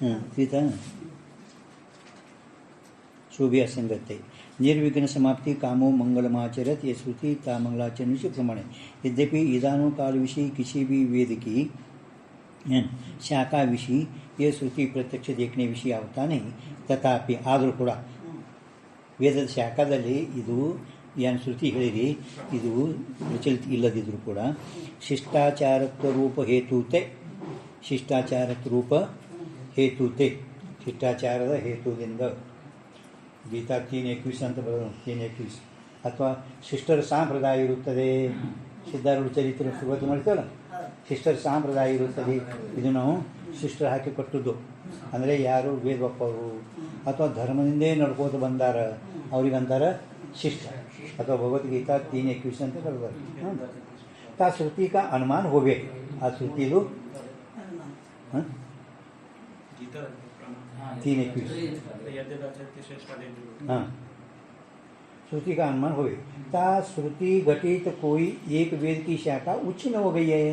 ಹಾಂ ಸೀತಾ शोभ्या संगत निर्विघ्न समाप्ति कामो मंगलमाचरत ये श्रुति ता मंगलाचरण से प्रमाण है. यद्यपि ईदानो काल विषय किसी भी वेद की शाखा विषय ये श्रुति प्रत्यक्ष देखने विषय आवता नहीं. तथापि आದರೂ ಕೂಡ ವೇದದ ಶಾಖಾದಲ್ಲಿ ಇದು ಏನು ಶ್ರುತಿ ಹೇಳಿರಿ ಇದು ಪ್ರಚಲಿತ ಇಲ್ಲದಿದ್ದರೂ ಕೂಡ ಶಿಷ್ಟಾಚಾರತ್ವ ರೂಪ ಹೇತುತೆ. ಶಿಷ್ಟಾಚಾರತ್ವ ರೂಪ ಹೇತುತೆ ಶಿಷ್ಟಾಚಾರದ ಹೇತುದಿಂದ ಗೀತಾ 3:21 ಅಂತ ಬರೋದು. 3:21 ಅಥವಾ ಶಿಷ್ಟರ ಸಂಪ್ರದಾಯ ಇರುತ್ತದೆ. ಸಿದ್ಧಾರೂಢ ಚರಿತ್ರೆ ಶುರುವಾತು ಮಾಡ್ತೀವಲ್ಲ, ಶಿಷ್ಟರ ಸಂಪ್ರದಾಯ ಇರುತ್ತದೆ. ಇದು ನಾವು ಶಿಷ್ಟರು ಹಾಕಿ ಕೊಟ್ಟದ್ದು. ಅಂದರೆ ಯಾರು ವೇದ ಒಪ್ಪವರು ಅಥವಾ ಧರ್ಮದಿಂದೇ ನಡ್ಕೋತ ಬಂದಾರ ಅವ್ರಿಗಂತಾರ ಶಿಷ್ಟ. ಅಥವಾ ಭಗವದ್ಗೀತಾ 3:21 ಅಂತ ಕರೆದಾರೆ. ತಾ ಶ್ರುತಿ ಕಾ ಅನುಮಾನ ಹೋಗಬೇಕು. ಆ ಶ್ರುತಿದು 3:21 हाँ श्रुति का अनुमान हो गई. ता श्रुति घटित कोई एक वेद की शाखा उच्च न हो गई है.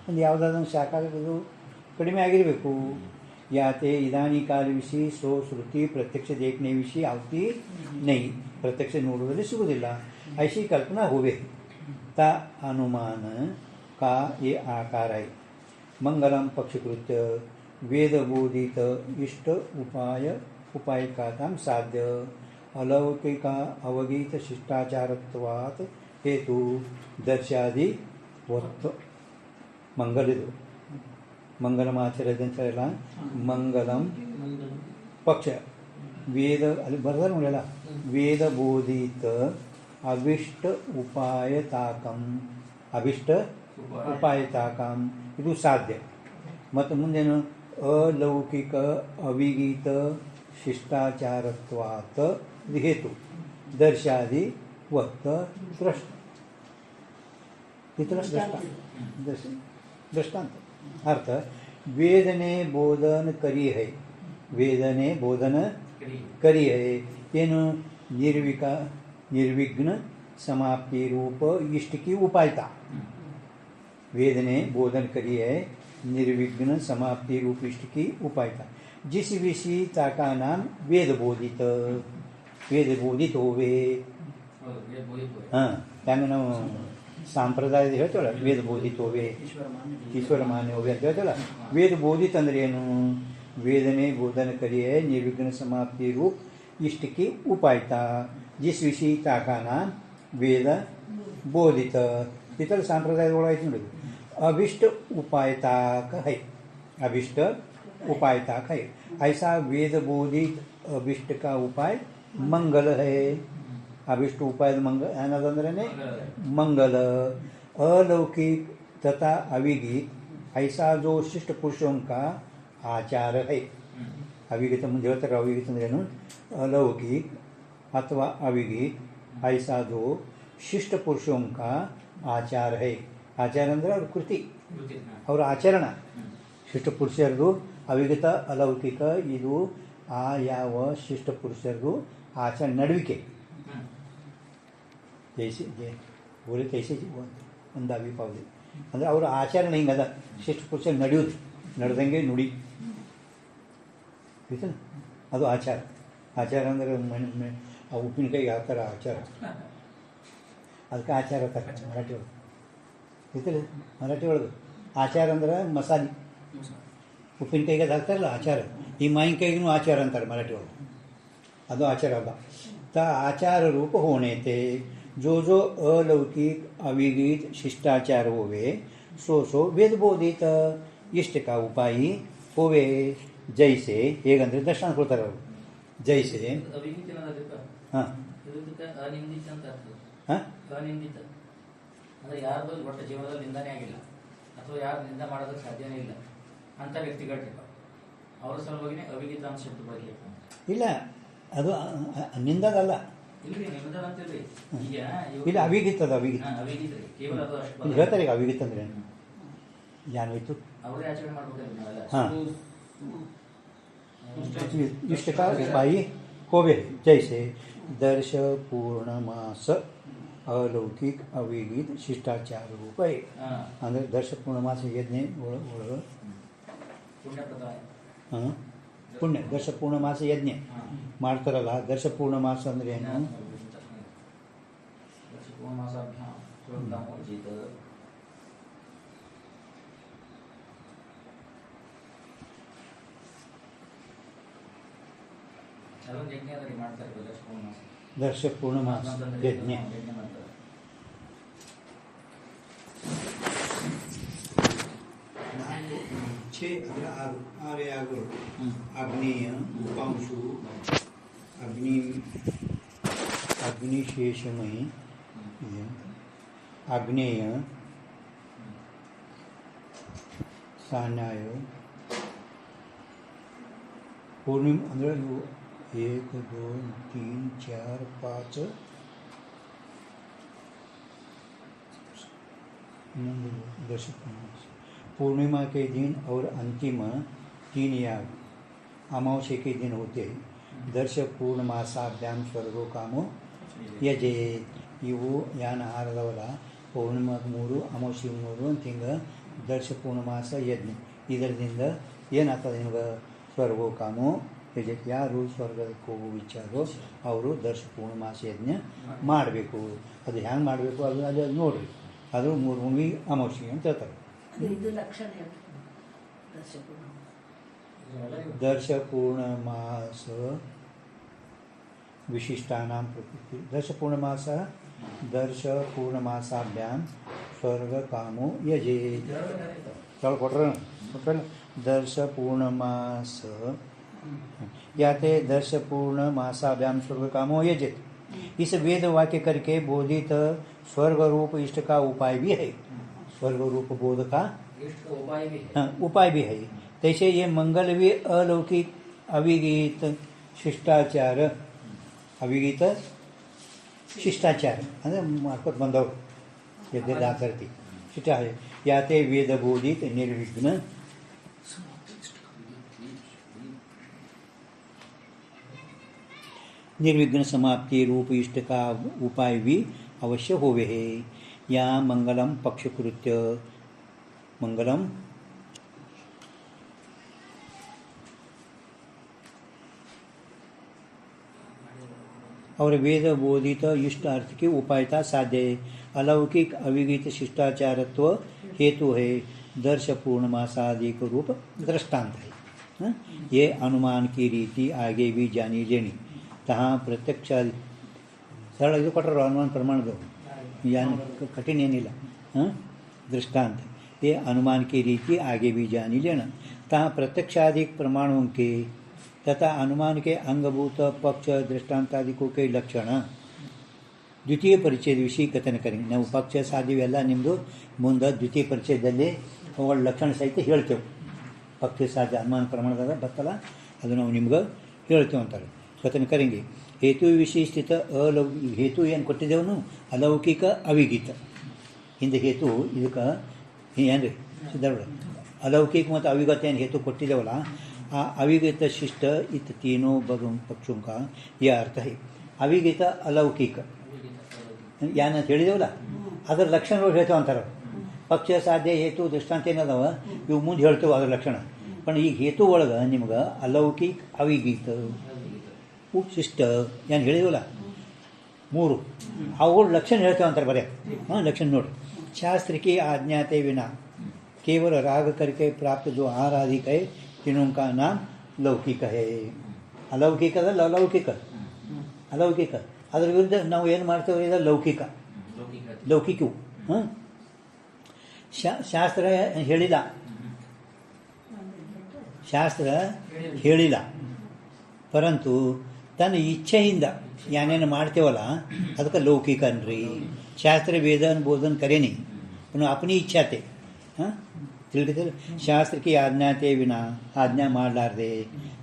ಒಂದು ಯಾವುದಾದ್ರೂ ಶಾಖಾ ಕಡಿಮೆ ಆಗಿರಬೇಕು. ಯಾತೆ ಇದಾನಿ ಕಾಲ ವಿಷಯ ಸೋ ಶ್ರುತಿ ಪ್ರತ್ಯಕ್ಷ देखने विषय आवती नहीं. ಪ್ರತ್ಯಕ್ಷ ನೋಡುವುದರಲ್ಲಿ ಸಿಗುವುದಿಲ್ಲ. ऐसी कल्पना होवे. ता अनुमान का ये आकार है. मंगलम पक्षकृत्य वेद बोधित इष्ट उपाय का काम साध्य अलौकिक अवगीत शिष्टाचारत्वात् हेतु दर्शादि वक्त मंगलिದು ಮಂಗಲಮಾಚರದಂತೆಲ್ಲ ಮಂಗಲಂ ಪಕ್ಷ ವೇದ ಅಲ್ಲಿ ಬರ್ದಾರ ನೋಡಲ್ಲ. ವೇದ ಬೋಧಿತ ಅಭಿಷ್ಟ ಉಪಾಯತಾಕಂ ಇದು ಸಾಧ್ಯ. ಮತ್ತು ಮುಂದೇನು अलौकिक अविगीत शिष्टाचारत्वात् हेतु दर्शादि वक्त दृष्ट दृष्टांत अर्थ वेदने बोधन करी है. वेदने बोधन करी है ಏನು निर्विघ्न समाप्ति रूप इष्ट की उपायता. वेदने बोधन करी है निर्विघ्न समाप्ति रूप इष्ट की उपायता. जिस विषयता का नाम वेद बोधित होवे. हाँ ಹಂಗೆ ನಾವು ಸಾಂಪ್ರದಾಯದ ಹೇಳ್ತೇವಲ್ಲ ವೇದ ಬೋಧಿತ ಹೋವೆ ಈಶ್ವರ ಮಾನ್ಯ ಹೋವೆ ಅಂತ ಹೇಳ್ತೇವಲ್ಲ. ವೇದ ಬೋಧಿತ ಅಂದ್ರೆ ಏನು? ವೇದನೆ ಬೋಧನ ಕರಿಯೇ ನಿರ್ವಿಘ್ನ समाप्ति रूप इष्ट की उपायता. जिस विषयता का नाम वेद बोधित. इतर ಸಂಪ್ರದಾಯದೊಳಗೆ ನೋಡಿ अभिष्ट उपायताक है. अभिष्ट उपायताक है. ऐसा वेद बोधित अभिष्ट का उपाय मंगल है. अभिष्ट उपाय मंगल ಏನದಂದ್ರೆ मंगल अलौकिक तथा अविगीत ऐसा जो शिष्ट पुरुषों का आचार है. अविगीत ಮುಂದೆ ಹೇಳ್ತಾರೆ. अविगीत ಅಂದ್ರೆ ಏನು? अलौकिक अथवा अविगीत ऐसा जो शिष्ट पुरुषों का आचार है. ಆಚಾರ ಅಂದರೆ ಅವ್ರ ಕೃತಿ, ಅವರ ಆಚರಣ. ಶಿಷ್ಟ ಪುರುಷರದು ಅವಿಗತ ಅಲೌಕಿಕ ಇದು ಆ ಯಾವ ಶಿಷ್ಟ ಪುರುಷರದು ಆಚರಣೆ ನಡುವಿಕೆ. ಜೈಸಿ ಬೋಲಿ ತೈಸಿ ಒಂದು ಅಭಿಪಾವಲಿ ಅಂದರೆ ಅವರ ಆಚರಣೆ ಹಿಂಗದ. ಶಿಷ್ಟ ಪುರುಷರು ನಡೆಯೋದು ನಡೆದಂಗೆ ನುಡಿ ಅದು ಆಚಾರ. ಆಚಾರ ಅಂದರೆ ಆ ಉಪ್ಪಿನಕಾಯಿ ಯಾವ ಥರ ಆಚಾರ ಅದಕ್ಕೆ ಆಚಾರ ಅಂತಾರೆ ಮರಾಠಿ ಒಳಗೆ ಗೊತ್ತಿಲ್ಲ ಮರಾಠಿ ಒಳಗೆ ಆಚಾರ ಅಂದ್ರೆ ಮಸಾಲೆ ಉಪ್ಪಿನಕಾಯಿಗೆ ಅದು ಹಾಕ್ತಾರಲ್ಲ ಆಚಾರ ಈ ಮಾವಿನಕಾಯಿಗೂ ಆಚಾರ ಅಂತಾರೆ ಮರಾಠಿ ಒಳಗೆ ಅದು आचार अल्ला ता आचार रूप होने थे जो जो अलौकिक अविगीत शिष्टाचार होवे सो वेद बोधित इष्ट का उपाय होवे जैसे ಹೇಗಂದ್ರೆ ದರ್ಶನ ಕೊಡ್ತಾರೆ ಅವರು ಜೈಸೆ ಹಾಂ ಅನಿಂದಿತ ಅಂತ ಅರ್ಥ. ಹಾಂ ಅನಿಂದಿತ ಅಂದ್ರೆ ಯಾರ್ದು ಒಟ್ಟು ಜೀವನದಲ್ಲಿ ನಿಂದನೆ ಆಗಿಲ್ಲ ಅಥವಾ ಯಾರು ನಿಂದ ಮಾಡೋದಕ್ಕೆ ಸಾಧ್ಯನೇ ಇಲ್ಲ ಅಂತ ವ್ಯಕ್ತಿಗಳಿರ್ತಾರೆ ಅವರ ಸಲುವಾಗಿನೇ ಅವಿಗೀತ ಅಂತ ಶಬ್ದ ಬಳಕೆ. ಇಲ್ಲ ಅದು ನಿಂದದಲ್ಲ ಇಲ್ರಿ ನಿಮ್ದ ಅಂತಿಲ್ರಿ ಈಗ ಇಲ್ಲ ಅವಿಗಿತ್ತದ ಅವಿಗಿತ್ತ ಅವಿಗೀತ ರೀ ಕೇವಲ ಅದು ಅಷ್ಟು ಹೇಳ್ತಾರೆ ಈಗ ಅವಿಗಿತ್ತ ಅಂದ್ರೆ ಏನಾಯ್ತು ಅವರೇ ಆಚರಣೆ ಮಾಡ್ಬೇಕಾದ್ರೆ ನಾವೆಲ್ಲ ಹಾಂ इष्ट का उपाय होवे जैसे दर्श पूर्णमास अलौकिक अविगीत शिष्टाचार रूप है ಅಂದರೆ ದರ್ಶ ಪೂರ್ಣಮಾಸ ಯಜ್ಞ ಒಳಗೆ ಪುಣ್ಯ ಪ್ರದಾಯ ಹಾಂ ಪುಣ್ಯ ದರ್ಶ ಪೂರ್ಣಮಾಸ ಯಜ್ಞ ಮಾಡ್ತಾರಲ್ಲ ದರ್ಶ ಪೂರ್ಣಮಾಸ ಅಂದ್ರೆ ಏನು ಪೂರ್ಣಮಾಸಾಭ್ಯಾಂ ಸ್ವರ್ಗಾಮೋಜಿತ ಅದೊಂದು ಯಜ್ಞ ಅದರಲ್ಲಿ ಮಾಡ್ತಾರೆ ದರ್ಶ ಪೂರ್ಣಮಾಸ ದರ್ಶ ಪೂರ್ಣಮಾಸ ಯಜ್ಞ ಯಜ್ಞ ಮಾಡ್ತಾರೆ. ಆರು ಅಗ್ನೇಯ ಉಪಾಂಶು ಅಗ್ನಿಶೇಷಮಯ ಆಗ್ನೇಯ ಸಾನ್ಯಾಯ ಪೂರ್ಣಿಮ ಅಂದರೆ ಇವು 1 2 3 4 5 दर्श पूर्णिमा के दिन और अंतिम 3 याग अमावस्या के दिन होते हैं दर्श पूर्णमासाभ्याम स्वर्गो कामो यजे ಇವು ಯಾನ ಆರದವಲ್ಲ ಪೌರ್ಣಿಮಾ 3 ಅಮಾವಾಸ್ಯೆ 3 ಅಂತ ಹಿಂಗೆ ದರ್ಶ ಪೂರ್ಣಮಾಸ ಯಜ್ಞ ಇದರಿಂದ ಏನಾಗ್ತದೆ ನಿಮ್ಗೆ ಸ್ವರ್ಗೋ ಕಾಮೋ ಯಜಕ್ಕೆ ಯಾರು ಸ್ವರ್ಗಕ್ಕೆ ಹೋಗೋ ವಿಚಾರೋ ಅವರು ದರ್ಶ ಪೂರ್ಣಮಾಸ ಯಜ್ಞ ಮಾಡಬೇಕು ಅದು ಹೆಂಗೆ ಮಾಡಬೇಕು ಅದು ಅದು ನೋಡಿರಿ ಅದು 3 ಭೂಮಿ ಅಮಾವಾಸ್ಯೆ ಅಂತ ಹೇಳ್ತಾರೆ दर्श पूर्णमास विशिष्टानां प्रकृति दर्श पूर्णमासाभ्याम स्वर्ग कामो यजे चल कोटर दर्श पूर्णमास याते दर्श पूर्णमासाभ्याम स्वर्ग कामो यजित इस वेद वाक्य करके बोधित स्वर्ग रूप इष्ट का उपाय भी है स्वर्ग रूप बोध का उपाय भी है तैसे ये मंगल भी अलौकिक अविगीत शिष्टाचार अविगीत शिष्टाचार ಅಂದರೆ ಮಾಡ್ಕೊತ ಬಂದವರು ಎದ್ದ ಆಕರ್ತಿ ಶಿಷ್ಟ ಯಾತೆ ವೇದ ಬೋಧಿತ ನಿರ್ವಿಘ್ನ निर्विघ्न समाप्ति रूप इष्ट का उपाय भी अवश्य होवे है या मंगलम पक्षकृत्य मंगलम और वेद बोधित इष्ट अर्थ की उपायता साध्य है अलौकिक अविगीत शिष्टाचारत्व हेतु है दर्श पूर्णमासादिक रूप दृष्टांत है ये अनुमान की रीति आगे भी जानी लेनी तहाँ प्रत्यक्ष सरल ಇದು ಕೊಟ್ಟರು ಅನುಮಾನ ಪ್ರಮಾಣದವರು यानी कठिन ಏನಿಲ್ಲ दृष्टांत ये अनुमान की रीति आगे भी जानी लेना तहाँ प्रत्यक्षादि प्रमाणों के तथा अनुमान के अंगभूत पक्ष दृष्टांतादिकों के लक्षण ದ್ವಿತೀಯ ಪರಿಚಯದ ವಿಷಯ ಕಥನ ಕರೆಂಗೆ ನಾವು ಪಕ್ಷ ಸಾಧ್ಯವೆಲ್ಲ ನಿಮ್ಮದು ಮುಂದೆ ದ್ವಿತೀಯ ಪರಿಚಯದಲ್ಲಿ ಅವುಗಳ ಲಕ್ಷಣ ಸಹಿತ ಹೇಳ್ತೇವೆ ಪಕ್ಷ ಸಾಧ್ಯ ಅನುಮಾನ ಪ್ರಮಾಣದಾಗ ಬರ್ತಲ್ಲ ಅದು ನಾವು ನಿಮ್ಗೆ ಹೇಳ್ತೇವೆ ಅಂತಾರೆ ಕಥನ ಕರೆಂಗೆ ಹೇತು ವಿಷಯ ಸ್ಥಿತ ಹೇತು ಏನು ಕೊಟ್ಟಿದ್ದೇವನು ಅಲೌಕಿಕ ಅವಿಗೀತ ಹಿಂದೆ ಹೇತು ಇದಕ್ಕೆ ಏನು ರೀ ಸಿದ್ಧಾರ್ಥ अलौकिक ಮತ್ತು अविगत ಏನು हेतु ಕೊಟ್ಟಿದ್ದೇವಲ್ಲ ಆ अविगत शिष्ट इत तीनों बगम पक्षों का यह अर्थ है अविगत अलौकिक ಏನಂತ ಹೇಳಿದೇವಲ್ಲ ಅದರ ಲಕ್ಷಣಗಳು ಹೇಳ್ತೇವೆ ಅಂತಾರೆ ಪಕ್ಷ ಸಾಧ್ಯ ಹೇತು ದೃಷ್ಟಾಂತ ಏನದಾವ ಇವು ಮುಂದೆ ಹೇಳ್ತೇವೆ ಅದರ ಲಕ್ಷಣ पण ಈಗ ಹೇತು ಒಳಗೆ ನಿಮ್ಗೆ अलौकिक अविगत ಶಿಷ್ಟ ಏನು ಹೇಳಿದೇವಲ್ಲ 3 ಅವುಗಳು ಲಕ್ಷಣ ಹೇಳ್ತೇವೆ ಅಂತಾರೆ ಬರೀ. ಲಕ್ಷಣ ನೋಡಿ. शास्त्र आज्ञाते विना केवल राग करके प्राप्त जो आराधिक है तीनों का नाम लौकिक है. अलौकिक ಅದಲ್ಲ ಅಲೌಕಿಕ. ಅಲೌಕಿಕ ಅದರ ವಿರುದ್ಧ ನಾವು ಏನು ಮಾಡ್ತೇವೆ, ಇದು ಲೌಕಿಕ. ಲೌಕಿಕವು ಶಾಸ್ತ್ರ ಹೇಳಿಲ್ಲ. ಶಾಸ್ತ್ರ ಹೇಳಿಲ್ಲ, ಪರಂತು ತನ್ನ ಇಚ್ಛೆಯಿಂದ ಏನೇನು ಮಾಡ್ತೇವಲ್ಲ ಅದಕ್ಕೆ ಲೌಕಿಕ ಅನ್ರಿ. ಶಾಸ್ತ್ರ ವೇದन बोधन करे नहीं, उन्हें अपनी इच्छा थे. ತಿಳಿದಿಲ್ಲ. ಶಾಸ್ತ್ರಕ್ಕೆ ಆಜ್ಞಾತೆ ವಿನಾ ಆಜ್ಞಾ ಮಾಡಲಾರ್ದೆ.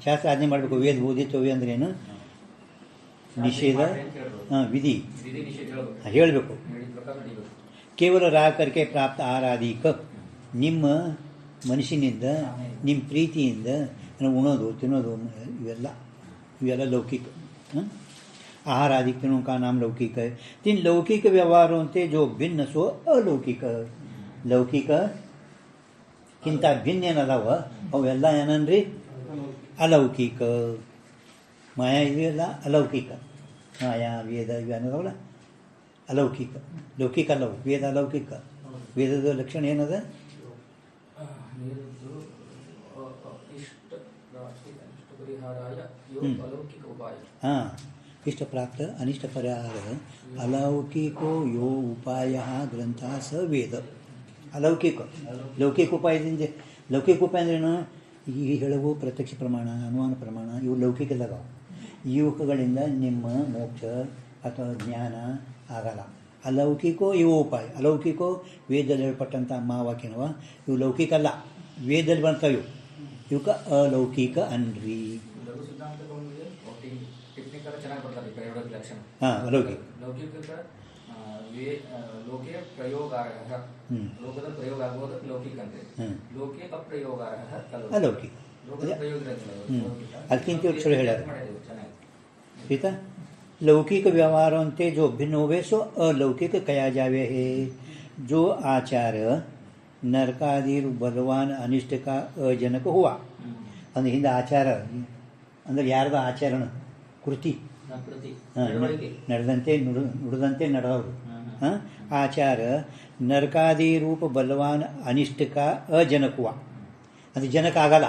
ಶಾಸ್ತ್ರ ಆಜ್ಞೆ ಮಾಡಬೇಕು. ವೇದ ಓದಿತ್ತವೆ ಅಂದ್ರೇನು? ನಿಷೇಧ ವಿಧಿ ಹೇಳಬೇಕು. ಕೇವಲ ರಾಕರಿಕೆ ಪ್ರಾಪ್ತ ಆರಾಧಿಕ. ನಿಮ್ಮ ಮನಸ್ಸಿನಿಂದ ನಿಮ್ಮ ಪ್ರೀತಿಯಿಂದ ಉಣೋದು ತಿನ್ನೋದು ಇವೆಲ್ಲ ಲೌಕಿಕ. आहारादि तीनों का नाम लौकिक है. 3 लौकिक व्यवहारों से जो भिन्न सो अलौकिक. लौकिक ಕಿಂತ ಭಿನ್ನ ಏನದಾವ ಅವೆಲ್ಲ ಏನನ್ರಿ? ಅಲೌಕಿಕ. ಮಾಯಾ ಇವೆಲ್ಲ ಅಲೌಕಿಕ. ಮಾಯಾ ವೇದ ಇವೇನದವಲ್ಲ ಅಲೌಕಿಕ. ಲೌಕಿಕ ಅಲ್ಲವು. ವೇದ ಅಲೌಕಿಕ. ವೇದದ ಲಕ್ಷಣ ಏನದ? ಹಾಂ, इष्ट प्राप्त अनिष्ट परिहार अलौकिको यो उपाय ग्रंथ स वेद. अलौकिक ಲೌಕಿಕ ಉಪಾಯದಿಂದ. ಲೌಕಿಕ ಉಪಾಯ ಅಂದ್ರೇನು? ಈ ಹೇಳುವು ಪ್ರತ್ಯಕ್ಷ ಪ್ರಮಾಣ, ಅನುಮಾನ ಪ್ರಮಾಣ, ಇವು ಲೌಕಿಕದಾಗ. ಇವುಗಳಿಂದ ನಿಮ್ಮ ಮೋಕ್ಷ ಅಥವಾ ಜ್ಞಾನ ಆಗಲ್ಲ. ಅಲೌಕಿಕೋ ಇವು ಉಪಾಯ. ಅಲೌಕಿಕೋ ವೇದದಲ್ಲಿ ಹೇಳ್ಪಟ್ಟಂಥ ಮಾವಾಕ್ಯನವ ಇವು ಲೌಕಿಕ ಅಲ್ಲ, ವೇದದಲ್ಲಿ ಬರ್ತಾವೆ. ಇವಕ್ಕೆ ಅಲೌಕಿಕ ಅನ್ರಿ. ಹಾಂ, ಅಲೌಕಿಕ. ಲೋಕೆ ಪ್ರಯೋಗಾರ್ಹ. ಲೋಕದ ಪ್ರಯೋಗ ಆಗುವುದು ಲೌಕಿಕ ಅಂದ್ರೆ. ಲೋಕೆ ಅಪ್ರಯೋಗಾರ್ಹ ಅಲೌಕಿಕ. ಅದಕ್ಕಿಂತ ಚಲೋ ಹೇಳ್ಯಾರ. ಆಯ್ತಾ? लौकिक व्यवहारों से जो भिन्न होवे सो अलौकिक कया जावे है. जो आचार नरकादि बलवान अनिष्ट का अजनक हुआ. ಅಂದ್ರೆ ಹಿಂದೆ ಆಚಾರ ಅಂದ್ರೆ ಯಾರ್ದ ಆಚರಣ ಕೃತಿ ನಡೆದಂತೆ ನುಡಿದಂತೆ ನಡೆದವರು. ಆಚಾರ ನರಕಾದಿ ರೂಪ ಬಲವಾನ್ ಅನಿಷ್ಟಕ ಅಜನಕುವ. ಅದು ಜನಕ ಆಗಲ್ಲ.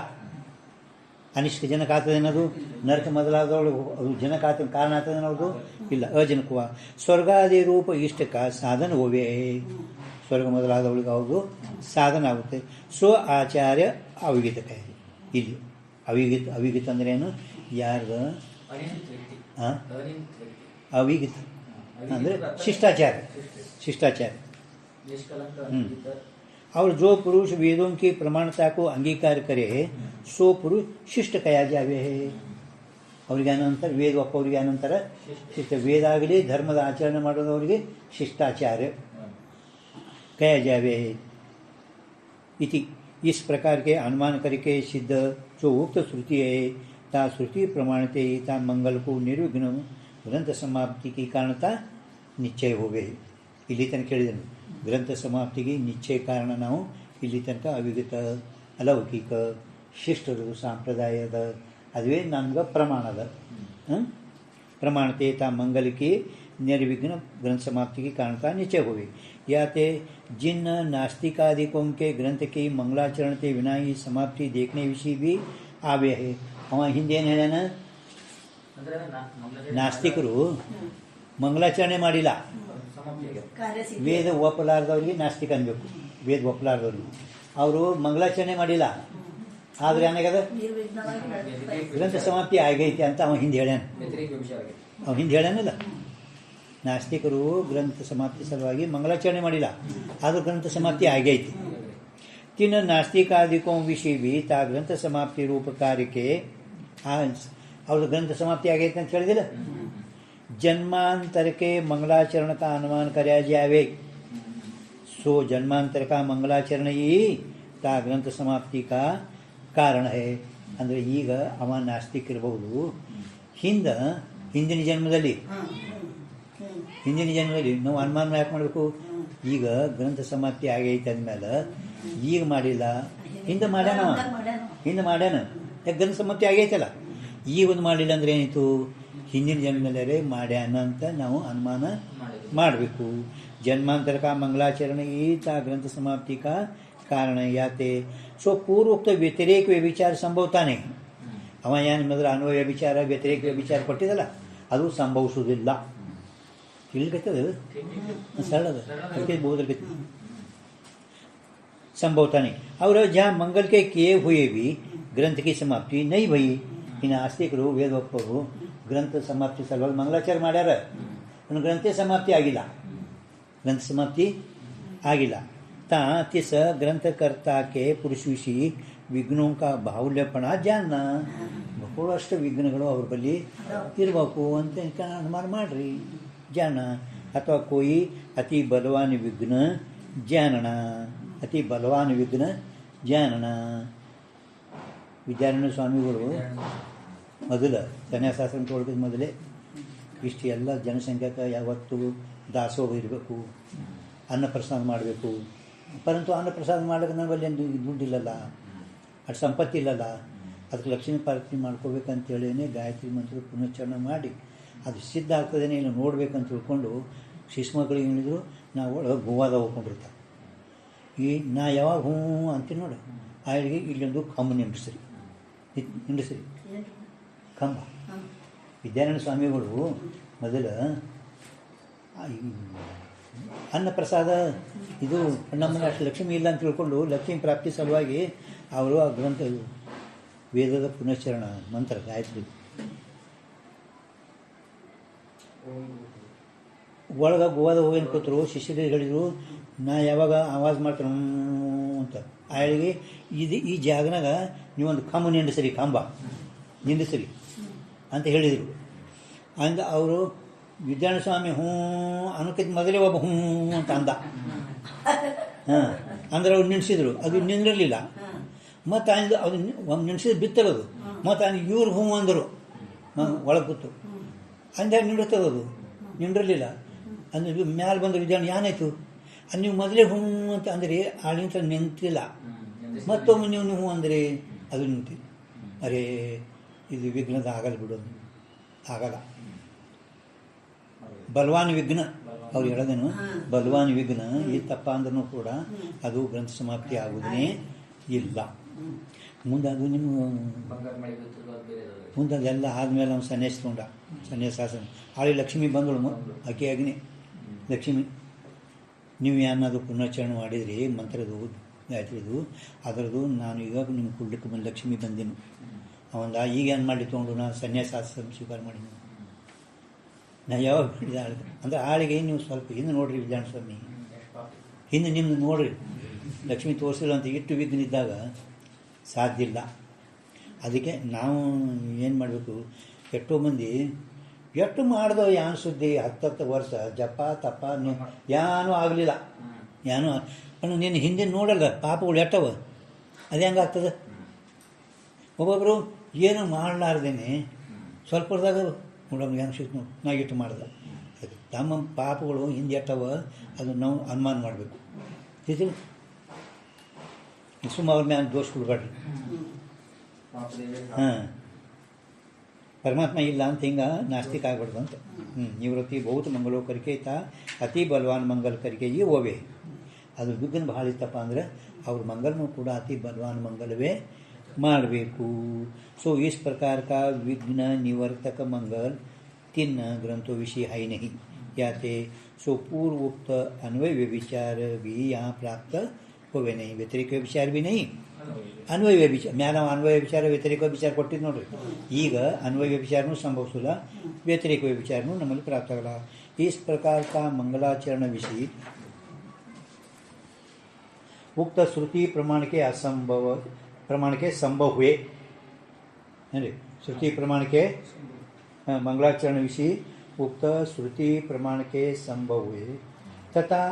ಅನಿಷ್ಟ ಜನಕ ಆಗ್ತದೆ ಅನ್ನೋದು ನರಕ ಮೊದಲಾದವಳು ಅದು ಜನಕ ಆತ ಕಾರಣ ಆಗ್ತದೆ ಅನ್ನೋದು ಇಲ್ಲ. ಅಜನಕುವ ಸ್ವರ್ಗಾದಿ ರೂಪ ಇಷ್ಟಕ ಸಾಧನ ಹೋವೆ. ಸ್ವರ್ಗ ಮೊದಲಾದವಳಿಗೆ ಅವ್ರದ್ದು ಸಾಧನ ಆಗುತ್ತೆ. ಸ್ವ ಆಚಾರ್ಯ ಅವಿಗಿತಕ. ಇಲ್ಲಿ ಅವಿಗಿತ ಅಂದ್ರೆ ಏನು? ಯಾರ್ದು अविगित ಅಂದರೆ शिष्टाचार. शिष्टाचार. और जो पुरुष वेदों की प्रमाणता को अंगीकार करे सो पुरुष शिष्ट कया जावे है. ಅವರಿಗೆ ಅನಂತರ ವೇದ ಒಪ್ಪವರಿಗೆ ಅನಂತರ ಶಿಷ್ಟ. ವೇದ ಆಗಲಿ ಧರ್ಮದ ಆಚರಣೆ ಮಾಡೋದವರಿಗೆ ಶಿಷ್ಟಾಚಾರ್ಯ कया जावे है. इति इस प्रकार के अनुमान करके सिद्ध जो उक्त श्रुति है ता श्रुति प्रमाणते ता मंगल को निर्विघ्न ग्रंथ समाप्ति की कारणता निश्चय हो गए. ಇಲ್ಲಿ ತನಕ ಹೇಳಿದನು. ಗ್ರಂಥ ಸಮಾಪ್ತಿಗೆ ನಿಶ್ಚಯ ಕಾರಣ ನಾವು ಇಲ್ಲಿ ತನಕ ಅವಿಗತ ಅಲೌಕಿಕ ಶಿಷ್ಟರು ಸಂಪ್ರದಾಯದ ಅದುವೇ ನಮ್ಗೆ ಪ್ರಮಾಣದ प्रमाणते ता मंगल की निर्विघ्न ग्रंथ समाप्ति की कारणता निश्चय हो गई. याते जिन नास्तिकादिकों के ग्रंथ की मंगलाचरण के बिना ही समाप्ति देखने विषय भी आवे है. ಅವ ಹಿಂದೆ ಏನು ಹೇಳ್ಯಾನ? ನಾಸ್ತಿಕರು ಮಂಗಲಾಚರಣೆ ಮಾಡಿಲ್ಲ. ವೇದ ಒಪ್ಪಲಾರ್ದವ್ರಿಗೆ ನಾಸ್ತಿಕ ಅನ್ಬೇಕು. ವೇದ ಒಪ್ಪಲಾರ್ದವ್ರಿಗೆ ಅವರು ಮಂಗಲಾಚರಣೆ ಮಾಡಿಲ್ಲ. ಆದ್ರೆ ಏನಾಗದ ಗ್ರಂಥ ಸಮಾಪ್ತಿ ಆಗೈತೆ ಅಂತ ಅವ ಹಿಂದೆ ಹೇಳ್ಯಾನ. ಅವ ಹಿಂದೆ ಹೇಳ್ಯಾನಲ್ಲ. ನಾಸ್ತಿಕರು ಗ್ರಂಥ ಸಮಾಪ್ತಿ ಸಲುವಾಗಿ ಮಂಗಲಾಚರಣೆ ಮಾಡಿಲ್ಲ, ಆದರೂ ಗ್ರಂಥ ಸಮಾಪ್ತಿ ಆಗೈತಿ. तीन नास्तिकादिकों विषय भी ता ग्रंथ समाप्ति रूप कार्य के और ग्रंथ समाप्ति आ गई छेड़ दिला. जन्मांतर के मंगलाचरण का अनुमान कराया जावे सो जन्मांतर का मंगलाचरण ही ता ग्रंथ समाप्ति का कारण है. ಅಂದರೆ ಈಗ ಅವ ನಾಸ್ತಿಕ ಇರಬಹುದು. ಹಿಂದಿನ ಜನ್ಮದಲ್ಲಿ ನಾವು ಅನುಮಾನ ಯಾಕೆ ಮಾಡಬೇಕು? ಈಗ ಗ್ರಂಥ ಸಮಾಪ್ತಿ ಆಗೈತೆ ಅಂದಮೇಲೆ ಈಗ ಮಾಡಿಲ್ಲ, ಹಿಂದೆ ಮಾಡ್ಯಾನ. ಯಾಕೆ ಗ್ರಂಥ ಸಮಾಪ್ತಿ ಆಗೈತಲ್ಲ, ಈಗ ಒಂದು ಮಾಡಲಿಲ್ಲ ಅಂದ್ರೆ ಏನಿತ್ತು? ಹಿಂದಿನ ಜನ್ಮದಲ್ಲೇ ಮಾಡ್ಯಾನ ಅಂತ ನಾವು ಅನುಮಾನ ಮಾಡಿದ್ರು. ಮಾಡಬೇಕು. जन्मांतर का मंगलाचरण ही था ग्रंथ समाप्ति का कारण याते सो पूर्वोक्त व्यतिरेक ವ್ಯಭಿಚಾರ ಸಂಭವತಾ नहीं ಅವ ಏನು ಮೊದಲು ಅನ್ವಯ ವ್ಯಭಿಚಾರ ವ್ಯತಿರೇಕ ವ್ಯಭಿಚಾರ ಕೊಟ್ಟಿದ್ದಲ್ಲ ಅದು ಸಂಭವಿಸುವುದಿಲ್ಲ. ತಿಳಿಗತ್ತದ सरल है बहुत संभवता नहीं. और जहाँ मंगल के किए हुए भी ग्रंथ की समाप्ति नहीं भई इन आस्तिकರು ವೇದೋಕ್ತರು ಗ್ರಂಥ ಸಮಾಪ್ತಿ ಸಲುವಾಗಿ ಮಂಗಳಾಚಾರ ಮಾಡ್ಯಾರ. ಗ್ರಂಥ ಸಮಾಪ್ತಿ ಆಗಿಲ್ಲ. ग्रंथ समाप्ति आगिला ता तिस ग्रंथकर्ता के पुरुष विषय विघ्नों का बाहुल्यपणा जानना ಬಹಳಷ್ಟು ವಿಘ್ನಗಳು ಅವ್ರ ಬಳಿ ಇರಬೇಕು ಅಂತ ಅನುಮಾನ ಮಾಡ್ರಿ ಜಾನ ಅಥವಾ कोई अति बलवान विघ्न जानना अति बलवान विघ्न जानना. ವಿದ್ಯಾರಣ್ಯ ಸ್ವಾಮಿಗಳು ಮೊದಲ ಸನ್ಯಾಸಾಶ್ರಮ ತೊಗೊಳೋದು ಮೊದಲೇ ಇಷ್ಟು ಎಲ್ಲ ಜನಸಂಖ್ಯೆಗೆ ಯಾವತ್ತು ದಾಸೋಹ ಇರಬೇಕು, ಅನ್ನಪ್ರಸಾದ ಮಾಡಬೇಕು. ಪರಂತು ಅನ್ನಪ್ರಸಾದ ಮಾಡೋಕೆ ನಮ್ಮಲ್ಲಿ ಏನು ದುಡ್ಡಿಲ್ಲಲ್ಲ, ಅದು ಸಂಪತ್ತಿಲ್ಲಲ್ಲ. ಅದಕ್ಕೆ ಲಕ್ಷ್ಮೀ ಪಾರ್ವತಿ ಮಾಡ್ಕೋಬೇಕಂತೇಳಿ ಗಾಯತ್ರಿ ಮಂತ್ರ ಪುನಶ್ಚರಣ ಮಾಡಿ ಅದು ಸಿದ್ಧ ಆಗ್ತದೇನೆ ಇಲ್ಲ ನೋಡ್ಬೇಕಂತ ತಿಳ್ಕೊಂಡು ಶಿಶುಮಕ್ಕಳಿಗೆ ಹೇಳಿದ್ರು. ನಾವು ಒಳಗೆ ಗೋವಾದ ಹೋಗ್ಕೊಂಡಿರ್ತಾರೆ. ಈ ನಾ ಯಾವಾಗ ಹ್ಞೂ ಅಂತೀನಿ ನೋಡಿ ಆಳಿಗೆ ಇಲ್ಲೊಂದು ಕಂಬ ನಿಂಡಿಸ್ರಿ ಕಂಬ. ವಿದ್ಯಾರಣ್ಯ ಸ್ವಾಮಿಗಳು ಮೊದಲ ಅನ್ನಪ್ರಸಾದ ಇದು ನಮ್ಮಲ್ಲಿ ಅಷ್ಟು ಲಕ್ಷ್ಮಿ ಇಲ್ಲ ಅಂತ ತಿಳ್ಕೊಂಡು ಲಕ್ಷ್ಮೀ ಪ್ರಾಪ್ತಿ ಸಲುವಾಗಿ ಅವರು ಆ ಗ್ರಂಥ ವೇದದ ಪುನಶ್ಚರಣ ಮಂತ್ರ ಗಾಯತ್ರಿ ಒಳಗೆ ಗೋವಾದ ಹೋಗಿ ಕೂತರು. ಶಿಷ್ಯರಿಗೆ ಹೇಳಿದರು ನಾ ಯಾವಾಗ ಆವಾಜ್ ಮಾಡ್ತಾನೆ ಅಂತ ಆಳಿಗೆ ಇದು ಈ ಜಾಗನಾಗ ನೀವೊಂದು ಕಂಬ ನಿಂದಿಸ್ರಿ ಅಂತ ಹೇಳಿದರು. ಅಂದ ಅವರು ವಿದ್ಯಾರಣ್ಯ ಸ್ವಾಮಿ ಹ್ಞೂ ಅನ್ನೋಕ್ಕಿಂತ ಮೊದಲೇ ಒಬ್ಬ ಹ್ಞೂ ಅಂತ ಅಂದ. ಅಂದ್ರೆ ಅವ್ರು ನಿಲ್ಲಿಸಿದ್ರು, ಅದು ನಿಂದಿರಲಿಲ್ಲ. ಮತ್ತು ಅದು ಒಂದು ನಿಲ್ಸಿದ್ರು ಬಿತ್ತರೋದು. ಮತ್ತು ಇವ್ರು ಹ್ಞೂ ಅಂದರು ಒಳಗೆ ಕೂತು ಅಂದ ನಿಂಡಿರ್ತದದು ನಿಂಡಿರಲಿಲ್ಲ. ಅಂದ್ರೆ ಮ್ಯಾಲೆ ಬಂದರು ವಿದ್ಯಾರಣ್ಯ ಏನಾಯ್ತು ಅದು ನೀವು ಮೊದಲೇ ಹ್ಞೂ ಅಂತ ಅಂದರೆ ಆಳಿಂತ ನಿಂತಿಲ್ಲ. ಮತ್ತೊಮ್ಮೆ ನೀವು ಹ್ಞೂ ಅಂದರೆ ಅದು ನಿಂತಿ ಅರೇ ಇದು ವಿಘ್ನದ ಆಗಲ್ಲ ಬಿಡೋದು ಆಗಲ್ಲ. ಬಲವಾನ್ ವಿಘ್ನ ಅವ್ರು ಹೇಳೋದೇನು ಬಲವಾನ್ ವಿಘ್ನ ಇತ್ತಪ್ಪ ಅಂದ್ರೂ ಕೂಡ ಅದು ಗ್ರಂಥ ಸಮಾಪ್ತಿ ಆಗುವುದೇ ಇಲ್ಲ. ಮುಂದೆ ಅದು ನಿಮ್ಮ ಮುಂದೆ ಅದೆಲ್ಲ ಆದಮೇಲೆ ಅವ್ನು ಸನ್ಯಾಸ ತೊಗೊಂಡ ಸನ್ಯಾಸಾಸನ ಆಳಿ ಲಕ್ಷ್ಮಿ ಬಂದಳು ಆಕೆ ಅಗ್ನಿ ಲಕ್ಷ್ಮಿ ನೀವು ಏನಾದ್ರು ಪುನಶ್ಚರಣೆ ಮಾಡಿದ್ರಿ ಮಂತ್ರದು ಗಾಯತ್ರಿದು ಅದರದು ನಾನು ಇವಾಗ ನಿಮ್ಮ ಕುಡ್ಲಿಕ್ಕೆ ಬಂದು ಲಕ್ಷ್ಮಿ ಬಂದೀನಿ ಅವಂದ ಈಗ ಏನು ಮಾಡಿ ತೊಗೊಂಡು ನಾನು ಸನ್ಯಾಸಾಸನ ಸ್ವೀಕಾರ ಮಾಡಿ ನಾ ಯಾವಾಗ ಹೇಳಿದೆ ಅಂದರೆ ಆಳಿಗೆ ನೀವು ಸ್ವಲ್ಪ ಹಿಂದೆ ನೋಡ್ರಿ ವಿದ್ಯಾರಣ್ಯ ಸ್ವಾಮಿ ಹಿಂದೆ ನಿಮ್ದು ನೋಡ್ರಿ ಲಕ್ಷ್ಮಿ ತೋರಿಸಿಲ್ಲ ಅಂತ ಇಟ್ಟು ವಿಘ್ನಿದ್ದಾಗ ಸಾಧ್ಯ ಇಲ್ಲ. ಅದಕ್ಕೆ ನಾವು ಏನು ಮಾಡಬೇಕು ಎಷ್ಟೋ ಮಂದಿ ಎಷ್ಟು ಮಾಡ್ದೋ ಯಾನು ಸುದ್ದಿ 10 ವರ್ಷ ಜಪ ತಪ ಏನೂ ಆಗಲಿಲ್ಲ ಏನೂ ನೀನು ಹಿಂದೆ ನೋಡಲ್ಲ ಪಾಪಗಳು ಎಟ್ಟವ ಅದು ಹೆಂಗಾಗ್ತದೆ. ಒಬ್ಬೊಬ್ಬರು ಏನು ಮಾಡಲಾರ್ದೇನೆ ಸ್ವಲ್ಪದಾಗ ನೋಡೋದು ಏನು ಸಿಕ್ತು ನೋಡಿ ನಾ ಇಟ್ಟು ಮಾಡ್ದೆ ಅದು ತಮ್ಮ ಪಾಪಗಳು ಹಿಂದೆ ಎಟ್ಟವ ಅದು ನಾವು ಅನುಮಾನ ಮಾಡಬೇಕು. ತಿಳಿಸಿಲ್ಲ ಸುಮ್ಮ ಅವ್ರ ಮೇಲೆ ದೋಷ ಕೊಡ್ಬೇಡ್ರಿ. ಹಾಂ परमात्मा ಇಲ್ಲ ಅಂತ ಹಿಂಗೆ ನಾಸ್ತಿಕ ಆಗ್ಬಾರ್ದು ಅಂತ. ನಿವೃತ್ತಿ ಬಹುತ ಮಂಗಲೋ ಕರಿಕೆ ಅತಿ ಬಲವಾನ್ ಮಂಗಲ್ ಕರಿಕೆ ಈ ಓವೆ ಅದು ವಿಘ್ನ ಭಾಳ ಇತ್ತಪ್ಪ ಅಂದರೆ ಅವ್ರ ಮಂಗಲನೂ ಕೂಡ ಅತಿ ಬಲವಾನ್ ಮಂಗಲವೇ ಮಾಡಬೇಕು. सो इस प्रकार का विघ्न निवर्तक मंगल 3 ग्रंथों विषय है नहीं याते सो पूर्वोक्त अन्वय व्यभिचार भी यहाँ प्राप्त होवे नहीं. व्यतिरिक व्यभिचार भी नहीं ಅನ್ವಯ ವ್ಯಭಿಚಾರ ಮ್ಯಾಲ ಅನ್ವಯ ವ್ಯಭಿಚಾರ ವ್ಯತಿರೇಕ ವ್ಯಭಿಚಾರ ಕೊಟ್ಟಿದ್ದು ನೋಡ್ರಿ. ಈಗ ಅನ್ವಯ ವ್ಯಭಿಚಾರನೂ ಸಂಭವಿಸಲ್ಲ, ವ್ಯತಿರೇಕ ವ್ಯಭಿಚಾರನೂ ನಮ್ಮಲ್ಲಿ ಪ್ರಾಪ್ತ ಆಗಲ್ಲ. इस प्रकार का मंगलाचरण विषय उक्त श्रुति प्रमाण के संभव हुए है. श्रुति प्रमाण के मंगलाचरण विषय उक्त श्रुति प्रमाण के संभव हुए तथा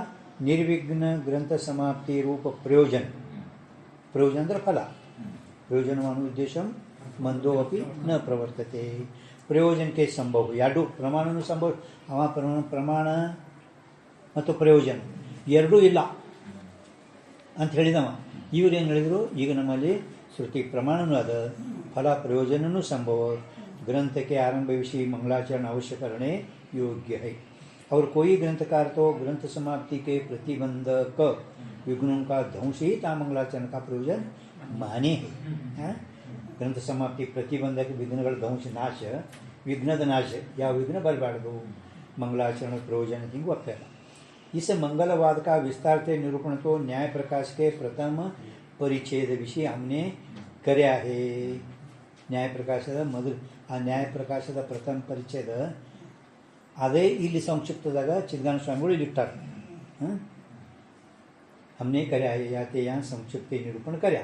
निर्विघ्न ग्रंथ समाप्ति रूप प्रयोजन ಅಂದ್ರೆ ಫಲ ಪ್ರಯೋಜನವನ್ನು ಉದ್ದೇಶ ಮಂದೋ ಅಪಿ ನ ಪ್ರವರ್ತತೆ. ಪ್ರಯೋಜನಕ್ಕೆ ಸಂಭವ ಎರಡು ಪ್ರಮಾಣನೂ ಸಂಭವ ಅವ ಪ್ರಮಾಣ ಮತ್ತು ಪ್ರಯೋಜನ ಎರಡೂ ಇಲ್ಲ ಅಂತ ಹೇಳಿದವ. ಇವ್ರೇನು ಹೇಳಿದರು ಈಗ ನಮ್ಮಲ್ಲಿ ಶ್ರುತಿ ಪ್ರಮಾಣನೂ ಅದ ಫಲ ಪ್ರಯೋಜನನೂ ಸಂಭವ ग्रंथ के आरंभ विषय मंगलाचरण अवश्य करने योग्य है। और कोई ग्रंथकार तो ग्रंथ समाप्ति के प्रतिबंधक विघ्नों का ध्वंस ही ता मंगलाचरण का प्रयोजन माने है। ग्रंथ समाप्ति प्रतिबंधक विघ्नಗಳ ಧ್ವಂಸ ನಾಶ विघ्नದ नाश या विघ्न बरबाड़ो मंगलाचरण प्रयोजन की वक्तव्य। इस मंगलवाद का विस्तार से निरूपण तो न्याय प्रकाश के प्रथम परिच्छेद विषय हमने कर्या है। ನ್ಯಾಯ ಪ್ರಕಾಶದ ಮೊದಲು ಆ ನ್ಯಾಯ ಪ್ರಕಾಶದ ಪ್ರಥಮ ಪರಿಚ್ಛೇದ ಅದೇ ಇಲ್ಲಿ ಸಂಕ್ಷಿಪ್ತದಾಗ ಚಿದ್ಗಾನ ಸ್ವಾಮಿಗಳು ಇಲ್ಲಿಟ್ಟಾರೆ। हमने कर्या है या ते यहाँ संक्षिप्त निरूपण कर्या।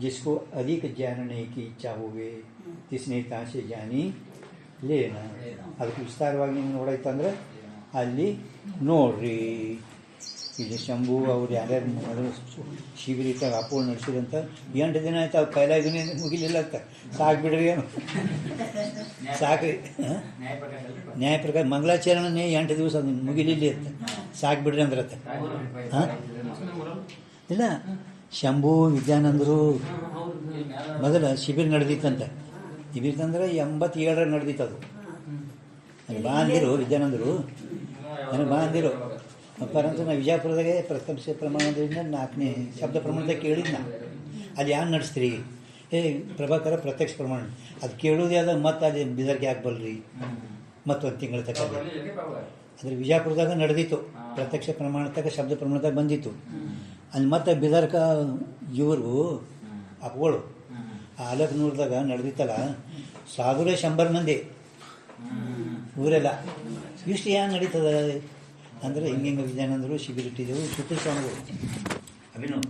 जिसको अधिक जानने की इच्छा होवे तिसने ता से जानी लेना। ಅದಕ್ಕೆ ವಿಸ್ತಾರವಾಗಿ ನೀವು ನೋಡಾಯ್ತಂದ್ರೆ ಅಲ್ಲಿ ನೋಡ್ರಿ ಇಲ್ಲಿ ಶಂಭು ಅವ್ರು ಯಾರ್ಯಾರು ಮೊದಲು ಶಿಬಿರ ಇಟ್ಟಾಗ ಅಪೋಲ್ ನಡೆಸಿದಂತ 8 ದಿನ ಆಯ್ತು. ಅವ್ರು ಪೈಲ ಇದನ್ನೇ ಮುಗಿಲಿಲ್ಲ ಅಂತ ಸಾಕು ಬಿಡ್ರಿ ಏನು ಸಾಕ್ರಿ ನ್ಯಾಯ ಪ್ರಕಾರ ಮಂಗಲಾಚರಣೆ 8 ದಿವಸ ಅದು ಮುಗಿಲಿಲ್ಲ ಅಂತ ಸಾಕು ಬಿಡ್ರಿ ಅಂದ್ರತ್ತ. ಹಾಂ ಇಲ್ಲ ಶಂಭು ವಿದ್ಯಾನಂದರು ಮೊದಲ ಶಿಬಿರ ನಡೆದಿತ್ತಂತ. ಶಿಬಿರ ಅಂದ್ರೆ 87 ನಡೆದಿತ್ತು ಅದು. ನನಗೆ ಬಾ ಅಂದಿರು ವಿದ್ಯಾನಂದರು, ನನಗೆ ಬಾ ಅಂದಿರು. ಪರಂತು ನಾ ವಿಜಯಪುರದಾಗೆ ಪ್ರಥಮ ಪ್ರಮಾಣದಿಂದ 4ನೇ ಶಬ್ದ ಪ್ರಮಾಣದಾಗ ಕೇಳಿದ್ನ. ಅಲ್ಲಿ ಯಾರು ನಡೆಸ್ತೀರಿ? ಪ್ರಭಾಕರ ಪ್ರತ್ಯಕ್ಷ ಪ್ರಮಾಣ ಅದು ಕೇಳೋದೇ ಅದ. ಮತ್ತು ಅಲ್ಲಿ ಬಿದರ್ಗೆ ಹಾಕ್ಬಲ್ರಿ ಮತ್ತೊಂದು ತಿಂಗಳ ತಕ್ಕ ಅದ್ರ ವಿಜಯಪುರದಾಗ ನಡೆದಿತ್ತು. ಪ್ರತ್ಯಕ್ಷ ಪ್ರಮಾಣ ತಕ್ಕ ಶಬ್ದ ಪ್ರಮಾಣದಾಗ ಬಂದಿತ್ತು. ಅಲ್ಲಿ ಮತ್ತೆ ಬಿದರ್ಕ ಇವರು ಅಪ್ಗಳು ಆಲಕ್ನೂರ್ದಾಗ ನಡೆದಿತ್ತಲ್ಲ, ಸಾಧುರೇ 100 ಮಂದಿ ಊರೆಲ್ಲ. ಇಷ್ಟು ಏನು ನಡೀತದ ಅಂದರೆ ಹಿಂಗೆ ವಿಜಯಾನಂದರು ಶಿಬಿರ ಇಟ್ಟಿದ್ದೆವು. ಸುತ್ತ ಸ್ವಾಮಿಗಳು ಅಭಿನವ್